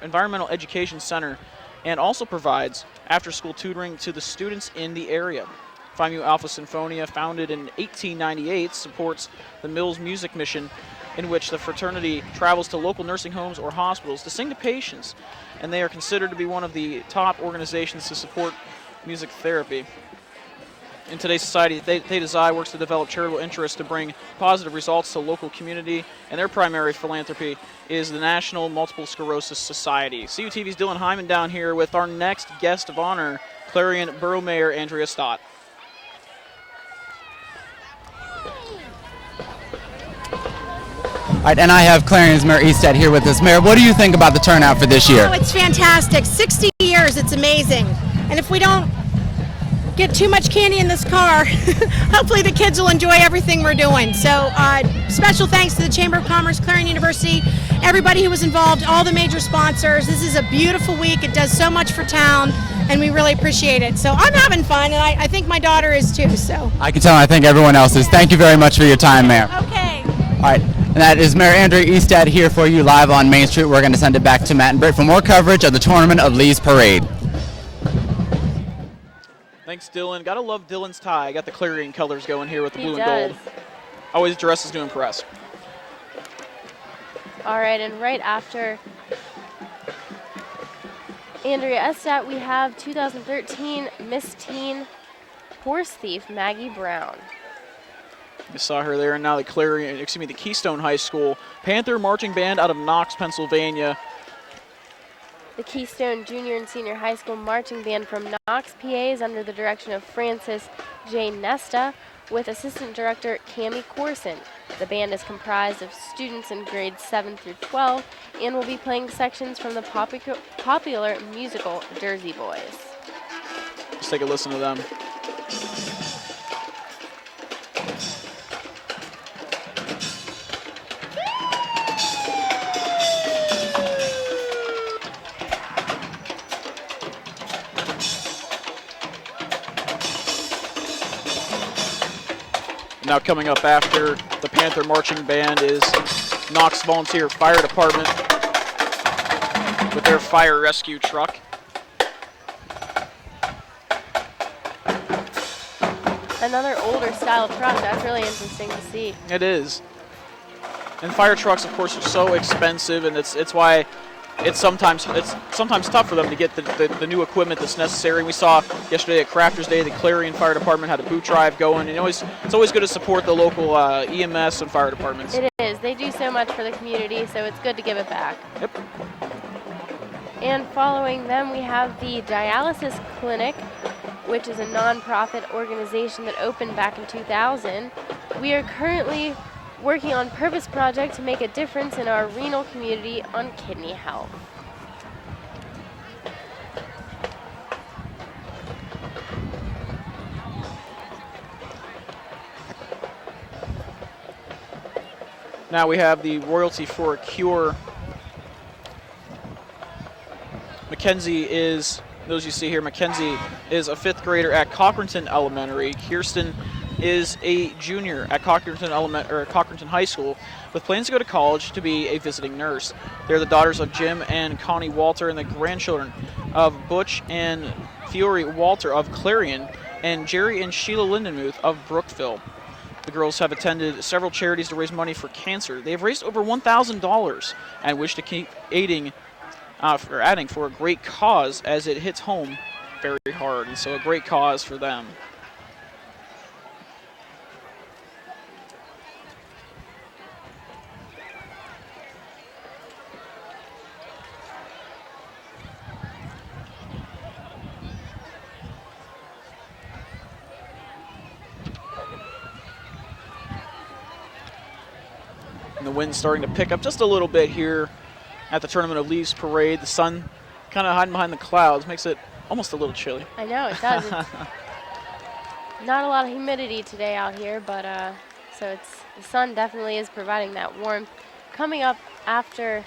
environmental education center, and also provides after-school tutoring to the students in the area. Phi Mu Alpha Sinfonia, founded in 1898, supports the Mills Music Mission, in which the fraternity travels to local nursing homes or hospitals to sing to patients, and they are considered to be one of the top organizations to support music therapy. In today's society, Theta Xi works to develop charitable interests to bring positive results to local community, and their primary philanthropy is the National Multiple Sclerosis Society. CUTV's Dylan Hyman down here with our next guest of honor, Clarion Borough Mayor Andrea Stott. All right, and I have Clarion's Mayor Easted here with us. Mayor, what do you think about the turnout for this year? Oh, it's fantastic. 60 years, it's amazing. And if we don't get too much candy in this car, hopefully the kids will enjoy everything we're doing. So special thanks to the Chamber of Commerce, Clarion University, everybody who was involved, all the major sponsors. This is a beautiful week. It does so much for town, and we really appreciate it. So I'm having fun, and I think my daughter is too. So I can tell, and I think everyone else is. Thank you very much for your time, Mayor. Okay. All right, and that is Mayor Andrea Easted here for you live on Main Street. We're going to send it back to Matt and Britt for more coverage of the Tournament of Leaves Parade. Thanks, Dylan. Gotta love Dylan's tie. Got the Clarion colors going here with the He blue does. and gold. Always dresses to impress. All right, and right after Andrea Estat, we have 2013 Miss Teen Horse Thief Maggie Brown. You saw her there, and now the Keystone High School Panther Marching Band out of Knox, Pennsylvania. The Keystone Junior and Senior High School Marching Band from Knox, PA is under the direction of Francis J. Nesta with Assistant Director Cammie Corson. The band is comprised of students in grades 7 through 12 and will be playing sections from the popular musical Jersey Boys. Let's take a listen to them. Now coming up after the Panther Marching Band is Knox Volunteer Fire Department with their fire rescue truck. Another older style truck, that's really interesting to see. It is. And fire trucks, of course, are so expensive, and it's why it's sometimes tough for them to get the new equipment that's necessary. We saw yesterday at Crafters Day, the Clarion Fire Department had a boot drive going, and it's always good to support the local EMS and fire departments. It is. They do so much for the community, so it's good to give it back. Yep. And following them, we have the Dialysis Clinic, which is a nonprofit organization that opened back in 2000. We are currently working on Purpose Project to make a difference in our renal community on kidney health. Now we have the Royalty for a Cure. Mackenzie is, those you see here, Mackenzie is a 5th grader at Cochranton Elementary. Kirsten is a junior at Cochranton High School with plans to go to college to be a visiting nurse. They're the daughters of Jim and Connie Walter and the grandchildren of Butch and Fiore Walter of Clarion and Jerry and Sheila Lindenmuth of Brookville. The girls have attended several charities to raise money for cancer. They have raised over $1,000 and wish to keep adding for a great cause as it hits home very hard. And so a great cause for them. wind's starting to pick up just a little bit here at the Tournament of Leaves Parade. The sun kind of hiding behind the clouds makes it almost a little chilly. I know, it does. It's not a lot of humidity today out here, but so the sun definitely is providing that warmth. Coming up after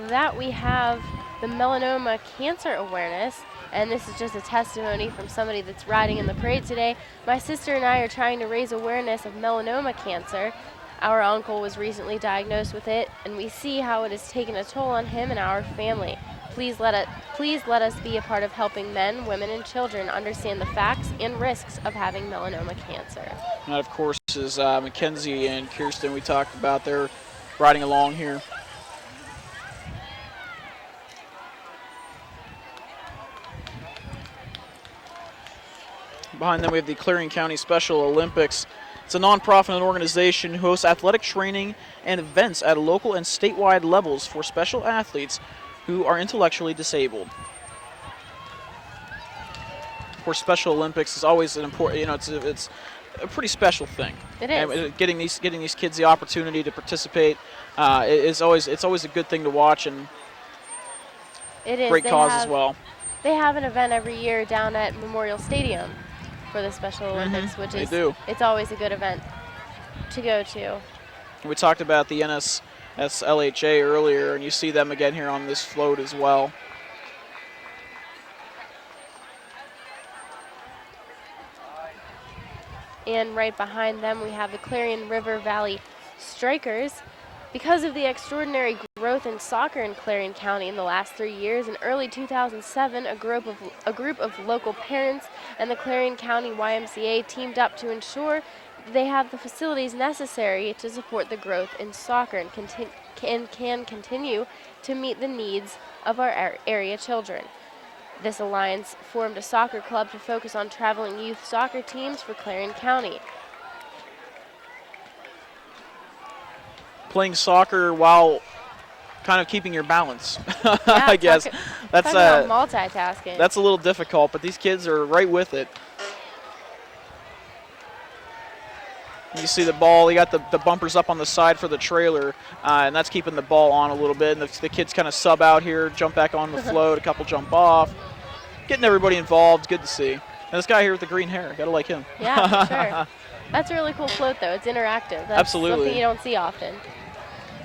that, we have the melanoma cancer awareness, and this is just a testimony from somebody that's riding in the parade today. My sister and I are trying to raise awareness of melanoma cancer. Our uncle was recently diagnosed with it, and we see how it has taken a toll on him and our family. Please let us be a part of helping men, women, and children understand the facts and risks of having melanoma cancer. And that, of course, is Mackenzie and Kirsten we talked about. They're riding along here. Behind them, we have the Clarion County Special Olympics. It's a nonprofit organization who hosts athletic training and events at local and statewide levels for special athletes who are intellectually disabled. Of course, Special Olympics is always an important, it's a pretty special thing. It is. And getting these kids the opportunity to participate it's always a good thing to watch, and it is. Great cause as well. They have an event every year down at Memorial Stadium for the Special Olympics, which is it's always a good event to go to. We talked about the NSSLHA earlier, and you see them again here on this float as well. And right behind them, we have the Clarion River Valley Strikers. Because of the extraordinary growth in soccer in Clarion County in the last 3 years, in early 2007, a group of local parents and the Clarion County YMCA teamed up to ensure they have the facilities necessary to support the growth in soccer and can continue to meet the needs of our area children. This alliance formed a soccer club to focus on traveling youth soccer teams for Clarion County. Playing soccer while kind of keeping your balance, Yeah, I guess. That's multitasking. That's a little difficult, but these kids are right with it. You see the ball, you got the bumpers up on the side for the trailer, and that's keeping the ball on a little bit. And the kids kind of sub out here, jump back on the float, a couple jump off. Getting everybody involved, good to see. And this guy here with the green hair, gotta like him. Yeah, for sure. That's a really cool float, though. It's interactive. That's Absolutely. something you don't see often.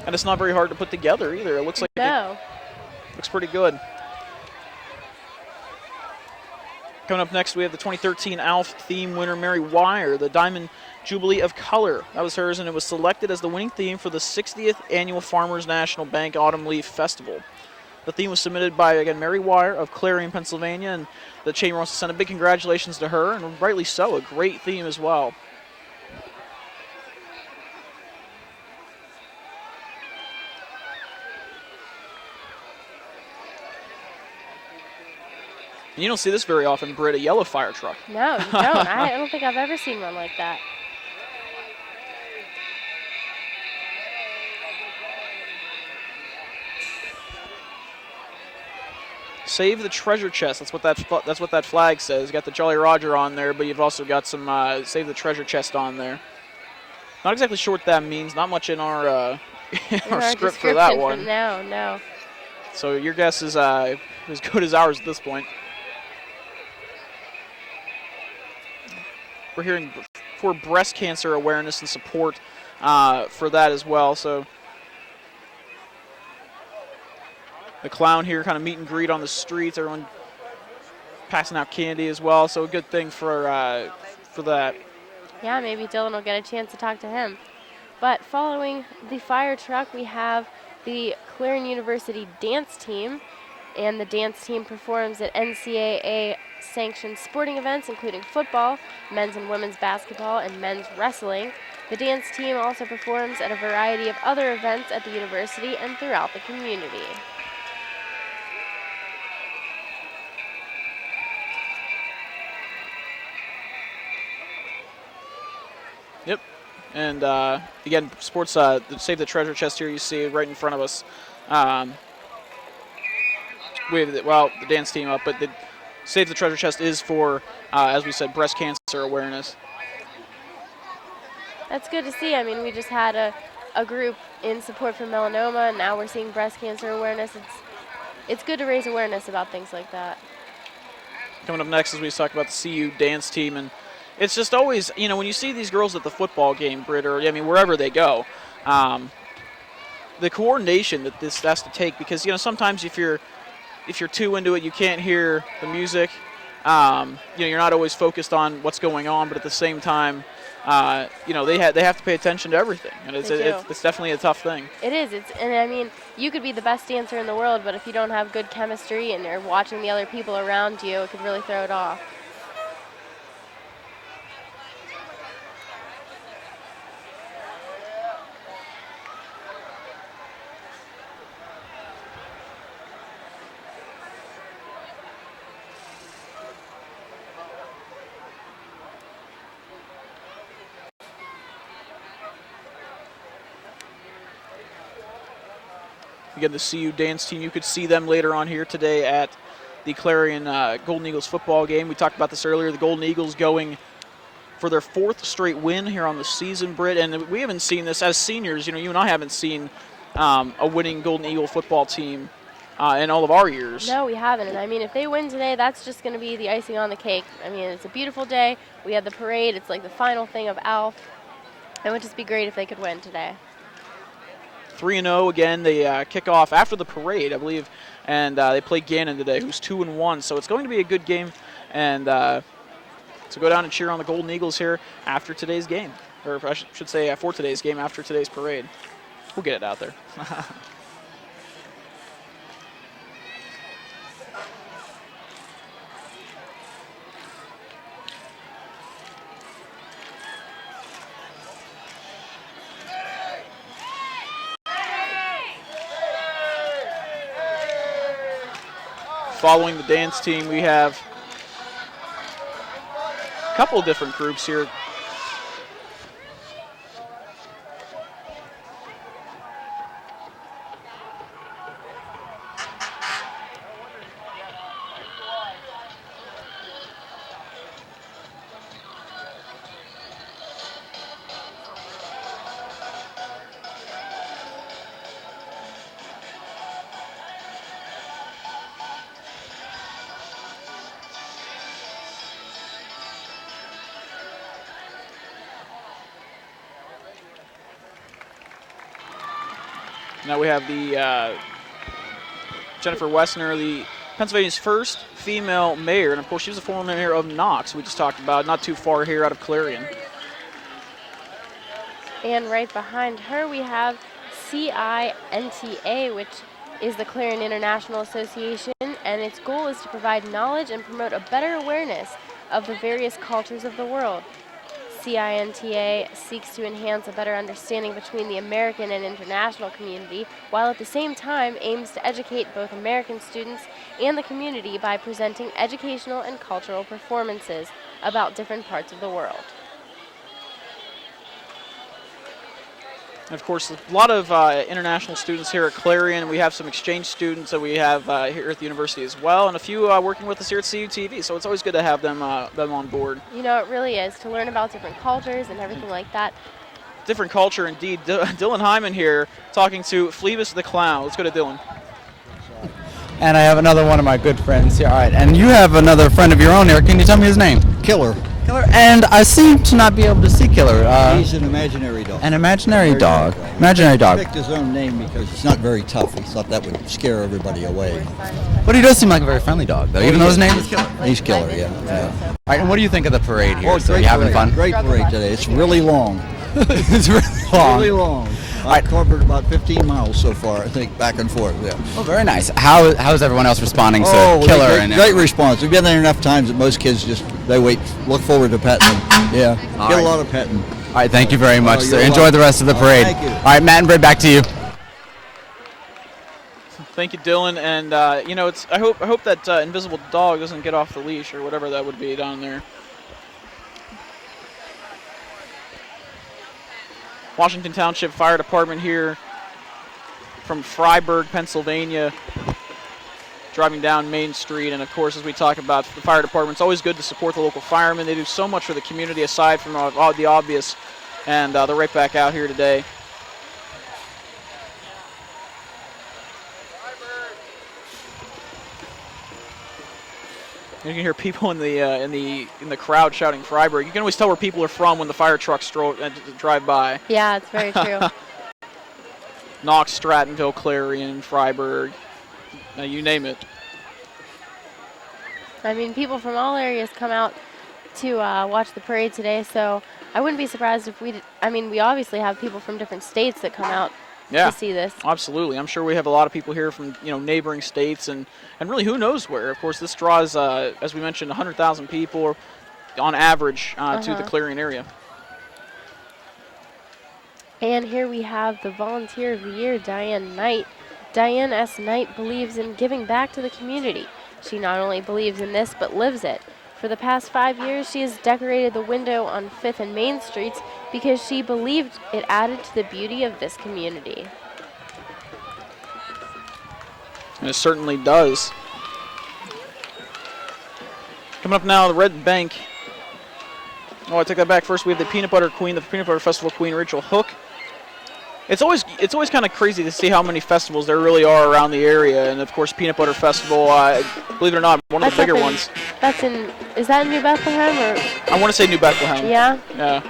And it's not very hard to put together either. It looks like it looks pretty good. Coming up next, we have the 2013 ALF theme winner, Mary Wire, the Diamond Jubilee of Color. That was hers, and it was selected as the winning theme for the 60th Annual Farmers National Bank Autumn Leaf Festival. The theme was submitted by, again, Mary Wire of Clarion, Pennsylvania, and the chamber wants to send a big congratulations to her, and rightly so, a great theme as well. And you don't see this very often, Britt, a yellow fire truck. No, you don't. I don't think I've ever seen one like that. Save the treasure chest. That's what that flag says. You got the Jolly Roger on there, but you've also got some save the treasure chest on there. Not exactly sure what that means. Not much in our our script for that one. No. So your guess is as good as ours at this point. We're hearing for breast cancer awareness and support for that as well. So the clown here kind of meet and greet on the streets. Everyone passing out candy as well. So a good thing for that. Yeah, maybe Dylan will get a chance to talk to him. But following the fire truck, we have the Clarion University dance team. And the dance team performs at NCAA-sanctioned sporting events, including football, men's and women's basketball, and men's wrestling. The dance team also performs at a variety of other events at the university and throughout the community. Yep. And again, sports, the Save the Treasure Chest here you see right in front of us. We have the dance team up, but the Save the Treasure Chest is for, as we said, breast cancer awareness. That's good to see. I mean, we just had a a group in support for melanoma, and now we're seeing breast cancer awareness. It's good to raise awareness about things like that. Coming up next, as we talk about the CU dance team, and it's just always, you know, when you see these girls at the football game, Britt, or I mean wherever they go, the coordination that this has to take, because you know sometimes if you're too into it, you can't hear the music. You know, you're not always focused on what's going on, but at the same time, you know, they have to pay attention to everything, and it's definitely a tough thing. It is. And I mean, you could be the best dancer in the world, but if you don't have good chemistry and you're watching the other people around you, it could really throw it off. Again, the CU dance team, you could see them later on here today at the Clarion Golden Eagles football game. We talked about this earlier. The Golden Eagles going for their 4th straight win here on the season, Britt, and we haven't seen this as seniors. You know, you and I haven't seen a winning Golden Eagle football team in all of our years. No, we haven't. And I mean, if they win today, that's just going to be the icing on the cake. I mean, it's a beautiful day. We had the parade. It's like the final thing of ALF. It would just be great if they could win today. 3-0 again. They kick off after the parade, I believe, and they play Gannon today, who's 2-1. So it's going to be a good game, and so go down and cheer on the Golden Eagles here after today's game, or I should say for today's game after today's parade. We'll get it out there. Following the dance team, we have a couple of different groups here. Now we have the Jennifer Wessner, the Pennsylvania's first female mayor, and of course she was a former mayor of Knox, we just talked about, not too far here out of Clarion. And right behind her we have CINTA, which is the Clarion International Association, and its goal is to provide knowledge and promote a better awareness of the various cultures of the world. CINTA seeks to enhance a better understanding between the American and international community, while at the same time aims to educate both American students and the community by presenting educational and cultural performances about different parts of the world. And of course, a lot of international students here at Clarion. We have some exchange students that we have here at the university as well, and a few working with us here at CUTV. So it's always good to have them on board. You know, it really is, to learn about different cultures and everything like that. Different culture indeed. Dylan Hyman here talking to Phoebus the Clown. Let's go to Dylan. And I have another one of my good friends here. All right, and you have another friend of your own here. Can you tell me his name? Killer. Killer. And I seem to not be able to see Killer. He's an imaginary dog. An imaginary dog. Imaginary dog. He picked his own name because it's not very tough. He thought that would scare everybody away. But he does seem like a very friendly dog, though, even though his name is Killer. He's Killer, yeah. All right, and what do you think of the parade here? Oh, So you having fun? Great parade today. It's really long. It's really long. Really long. I've covered about 15 miles so far, I think, back and forth. Yeah. Oh, very nice. How's everyone else responding to Killer? Great response. We've been there enough times that most kids they wait, look forward to petting them. Yeah, get a lot of petting. All right, thank you very much, sir. Enjoy welcome. the rest of the parade. Thank you. All right, Matt and Britt, back to you. Thank you, Dylan. And you know, I hope that invisible dog doesn't get off the leash or whatever that would be down there. Washington Township Fire Department here from Freiburg, Pennsylvania, driving down Main Street. And of course, as we talk about the fire department, it's always good to support the local firemen. They do so much for the community aside from the obvious, and they're right back out here today. You can hear people in the crowd shouting Freiburg. You can always tell where people are from when the fire trucks drive by. Yeah, it's very true. Knox, Strattonville, Clarion, Freiburg, you name it. I mean, people from all areas come out to watch the parade today, so I wouldn't be surprised if we obviously have people from different states that come out to see this. Absolutely. I'm sure we have a lot of people here from neighboring states and really who knows where. Of course, this draws, as we mentioned, 100,000 people on average to the Clarion area. And here we have the Volunteer of the Year, Diane Knight. Diane S. Knight believes in giving back to the community. She not only believes in this, but lives it. For the past 5 years, she has decorated the window on 5th and Main Streets because she believed it added to the beauty of this community. And it certainly does. Coming up now, the Red Bank. Oh, I take that back. First, we have the Peanut Butter Queen, the Peanut Butter Festival Queen, Rachel Hook. It's always kind of crazy to see how many festivals there really are around the area, and of course, Peanut Butter Festival, believe it or not, one of the bigger ones. Is that in New Bethlehem or? I want to say New Bethlehem. Yeah. Yeah.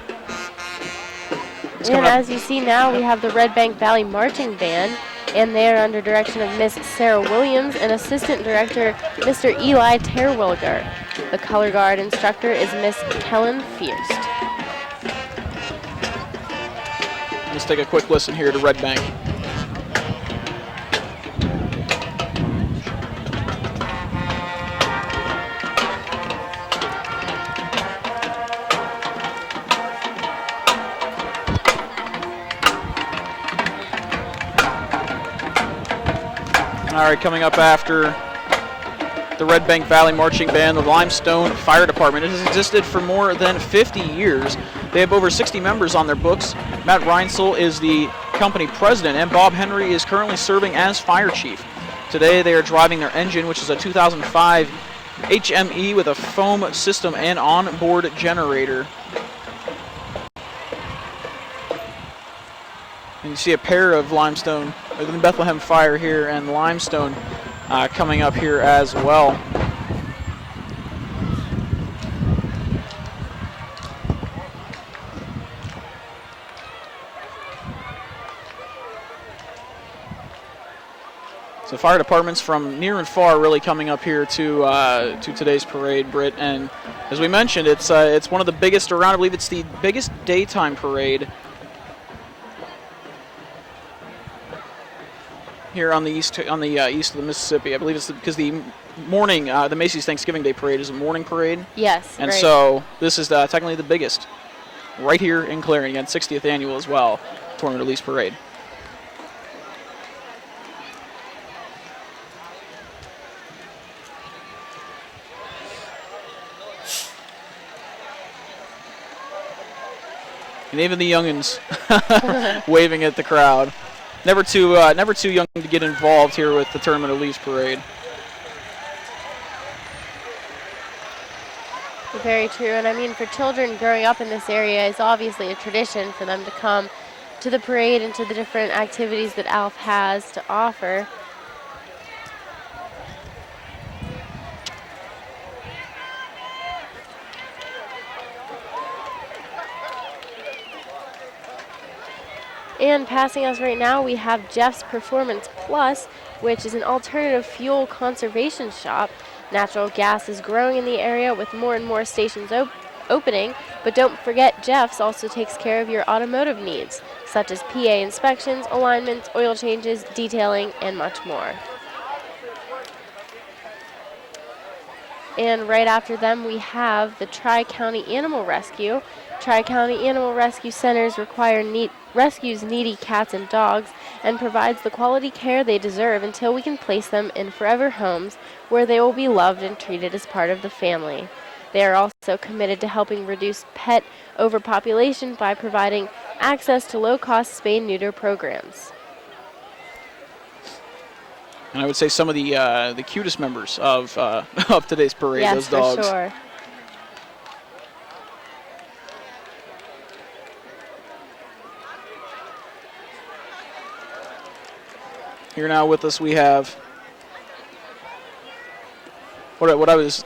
And as you see now, we have the Red Bank Valley Marching Band, and they are under direction of Miss Sarah Williams and Assistant Director Mr. Eli Terwilger. The color guard instructor is Miss Helen Fierst. Let's take a quick listen here to Red Bank. All right, coming up after the Red Bank Valley Marching Band, the Limestone Fire Department. It has existed for more than 50 years. They have over 60 members on their books. Matt Reinsel is the company president, and Bob Henry is currently serving as fire chief. Today they are driving their engine, which is a 2005 HME with a foam system and onboard generator. And you see a pair of Limestone, the Bethlehem Fire here, and Limestone coming up here as well. So fire departments from near and far really coming up here to today's parade, Britt. And as we mentioned, it's one of the biggest around. I believe it's the biggest daytime parade here on the east of the Mississippi. I believe it's because the morning, the Macy's Thanksgiving Day Parade is a morning parade. Yes, and right. So this is technically the biggest right here in Clarion. Again, 60th annual as well, Tournament of Leaves Parade. And even the youngins waving at the crowd. Never too young to get involved here with the Tournament of Leaves Parade. Very true, and I mean, for children growing up in this area, it's obviously a tradition for them to come to the parade and to the different activities that ALF has to offer. And passing us right now, we have Jeff's Performance Plus, which is an alternative fuel conservation shop. Natural gas is growing in the area with more and more stations opening, but don't forget Jeff's also takes care of your automotive needs, such as PA inspections, alignments, oil changes, detailing, and much more. And right after them, we have the Tri-County Animal Rescue. Tri-County Animal Rescue Centers rescues needy cats and dogs and provides the quality care they deserve until we can place them in forever homes where they will be loved and treated as part of the family. They are also committed to helping reduce pet overpopulation by providing access to low-cost spay-neuter programs. And I would say some of the cutest members of today's parade, yes, those dogs. For sure. Here now with us we have what I was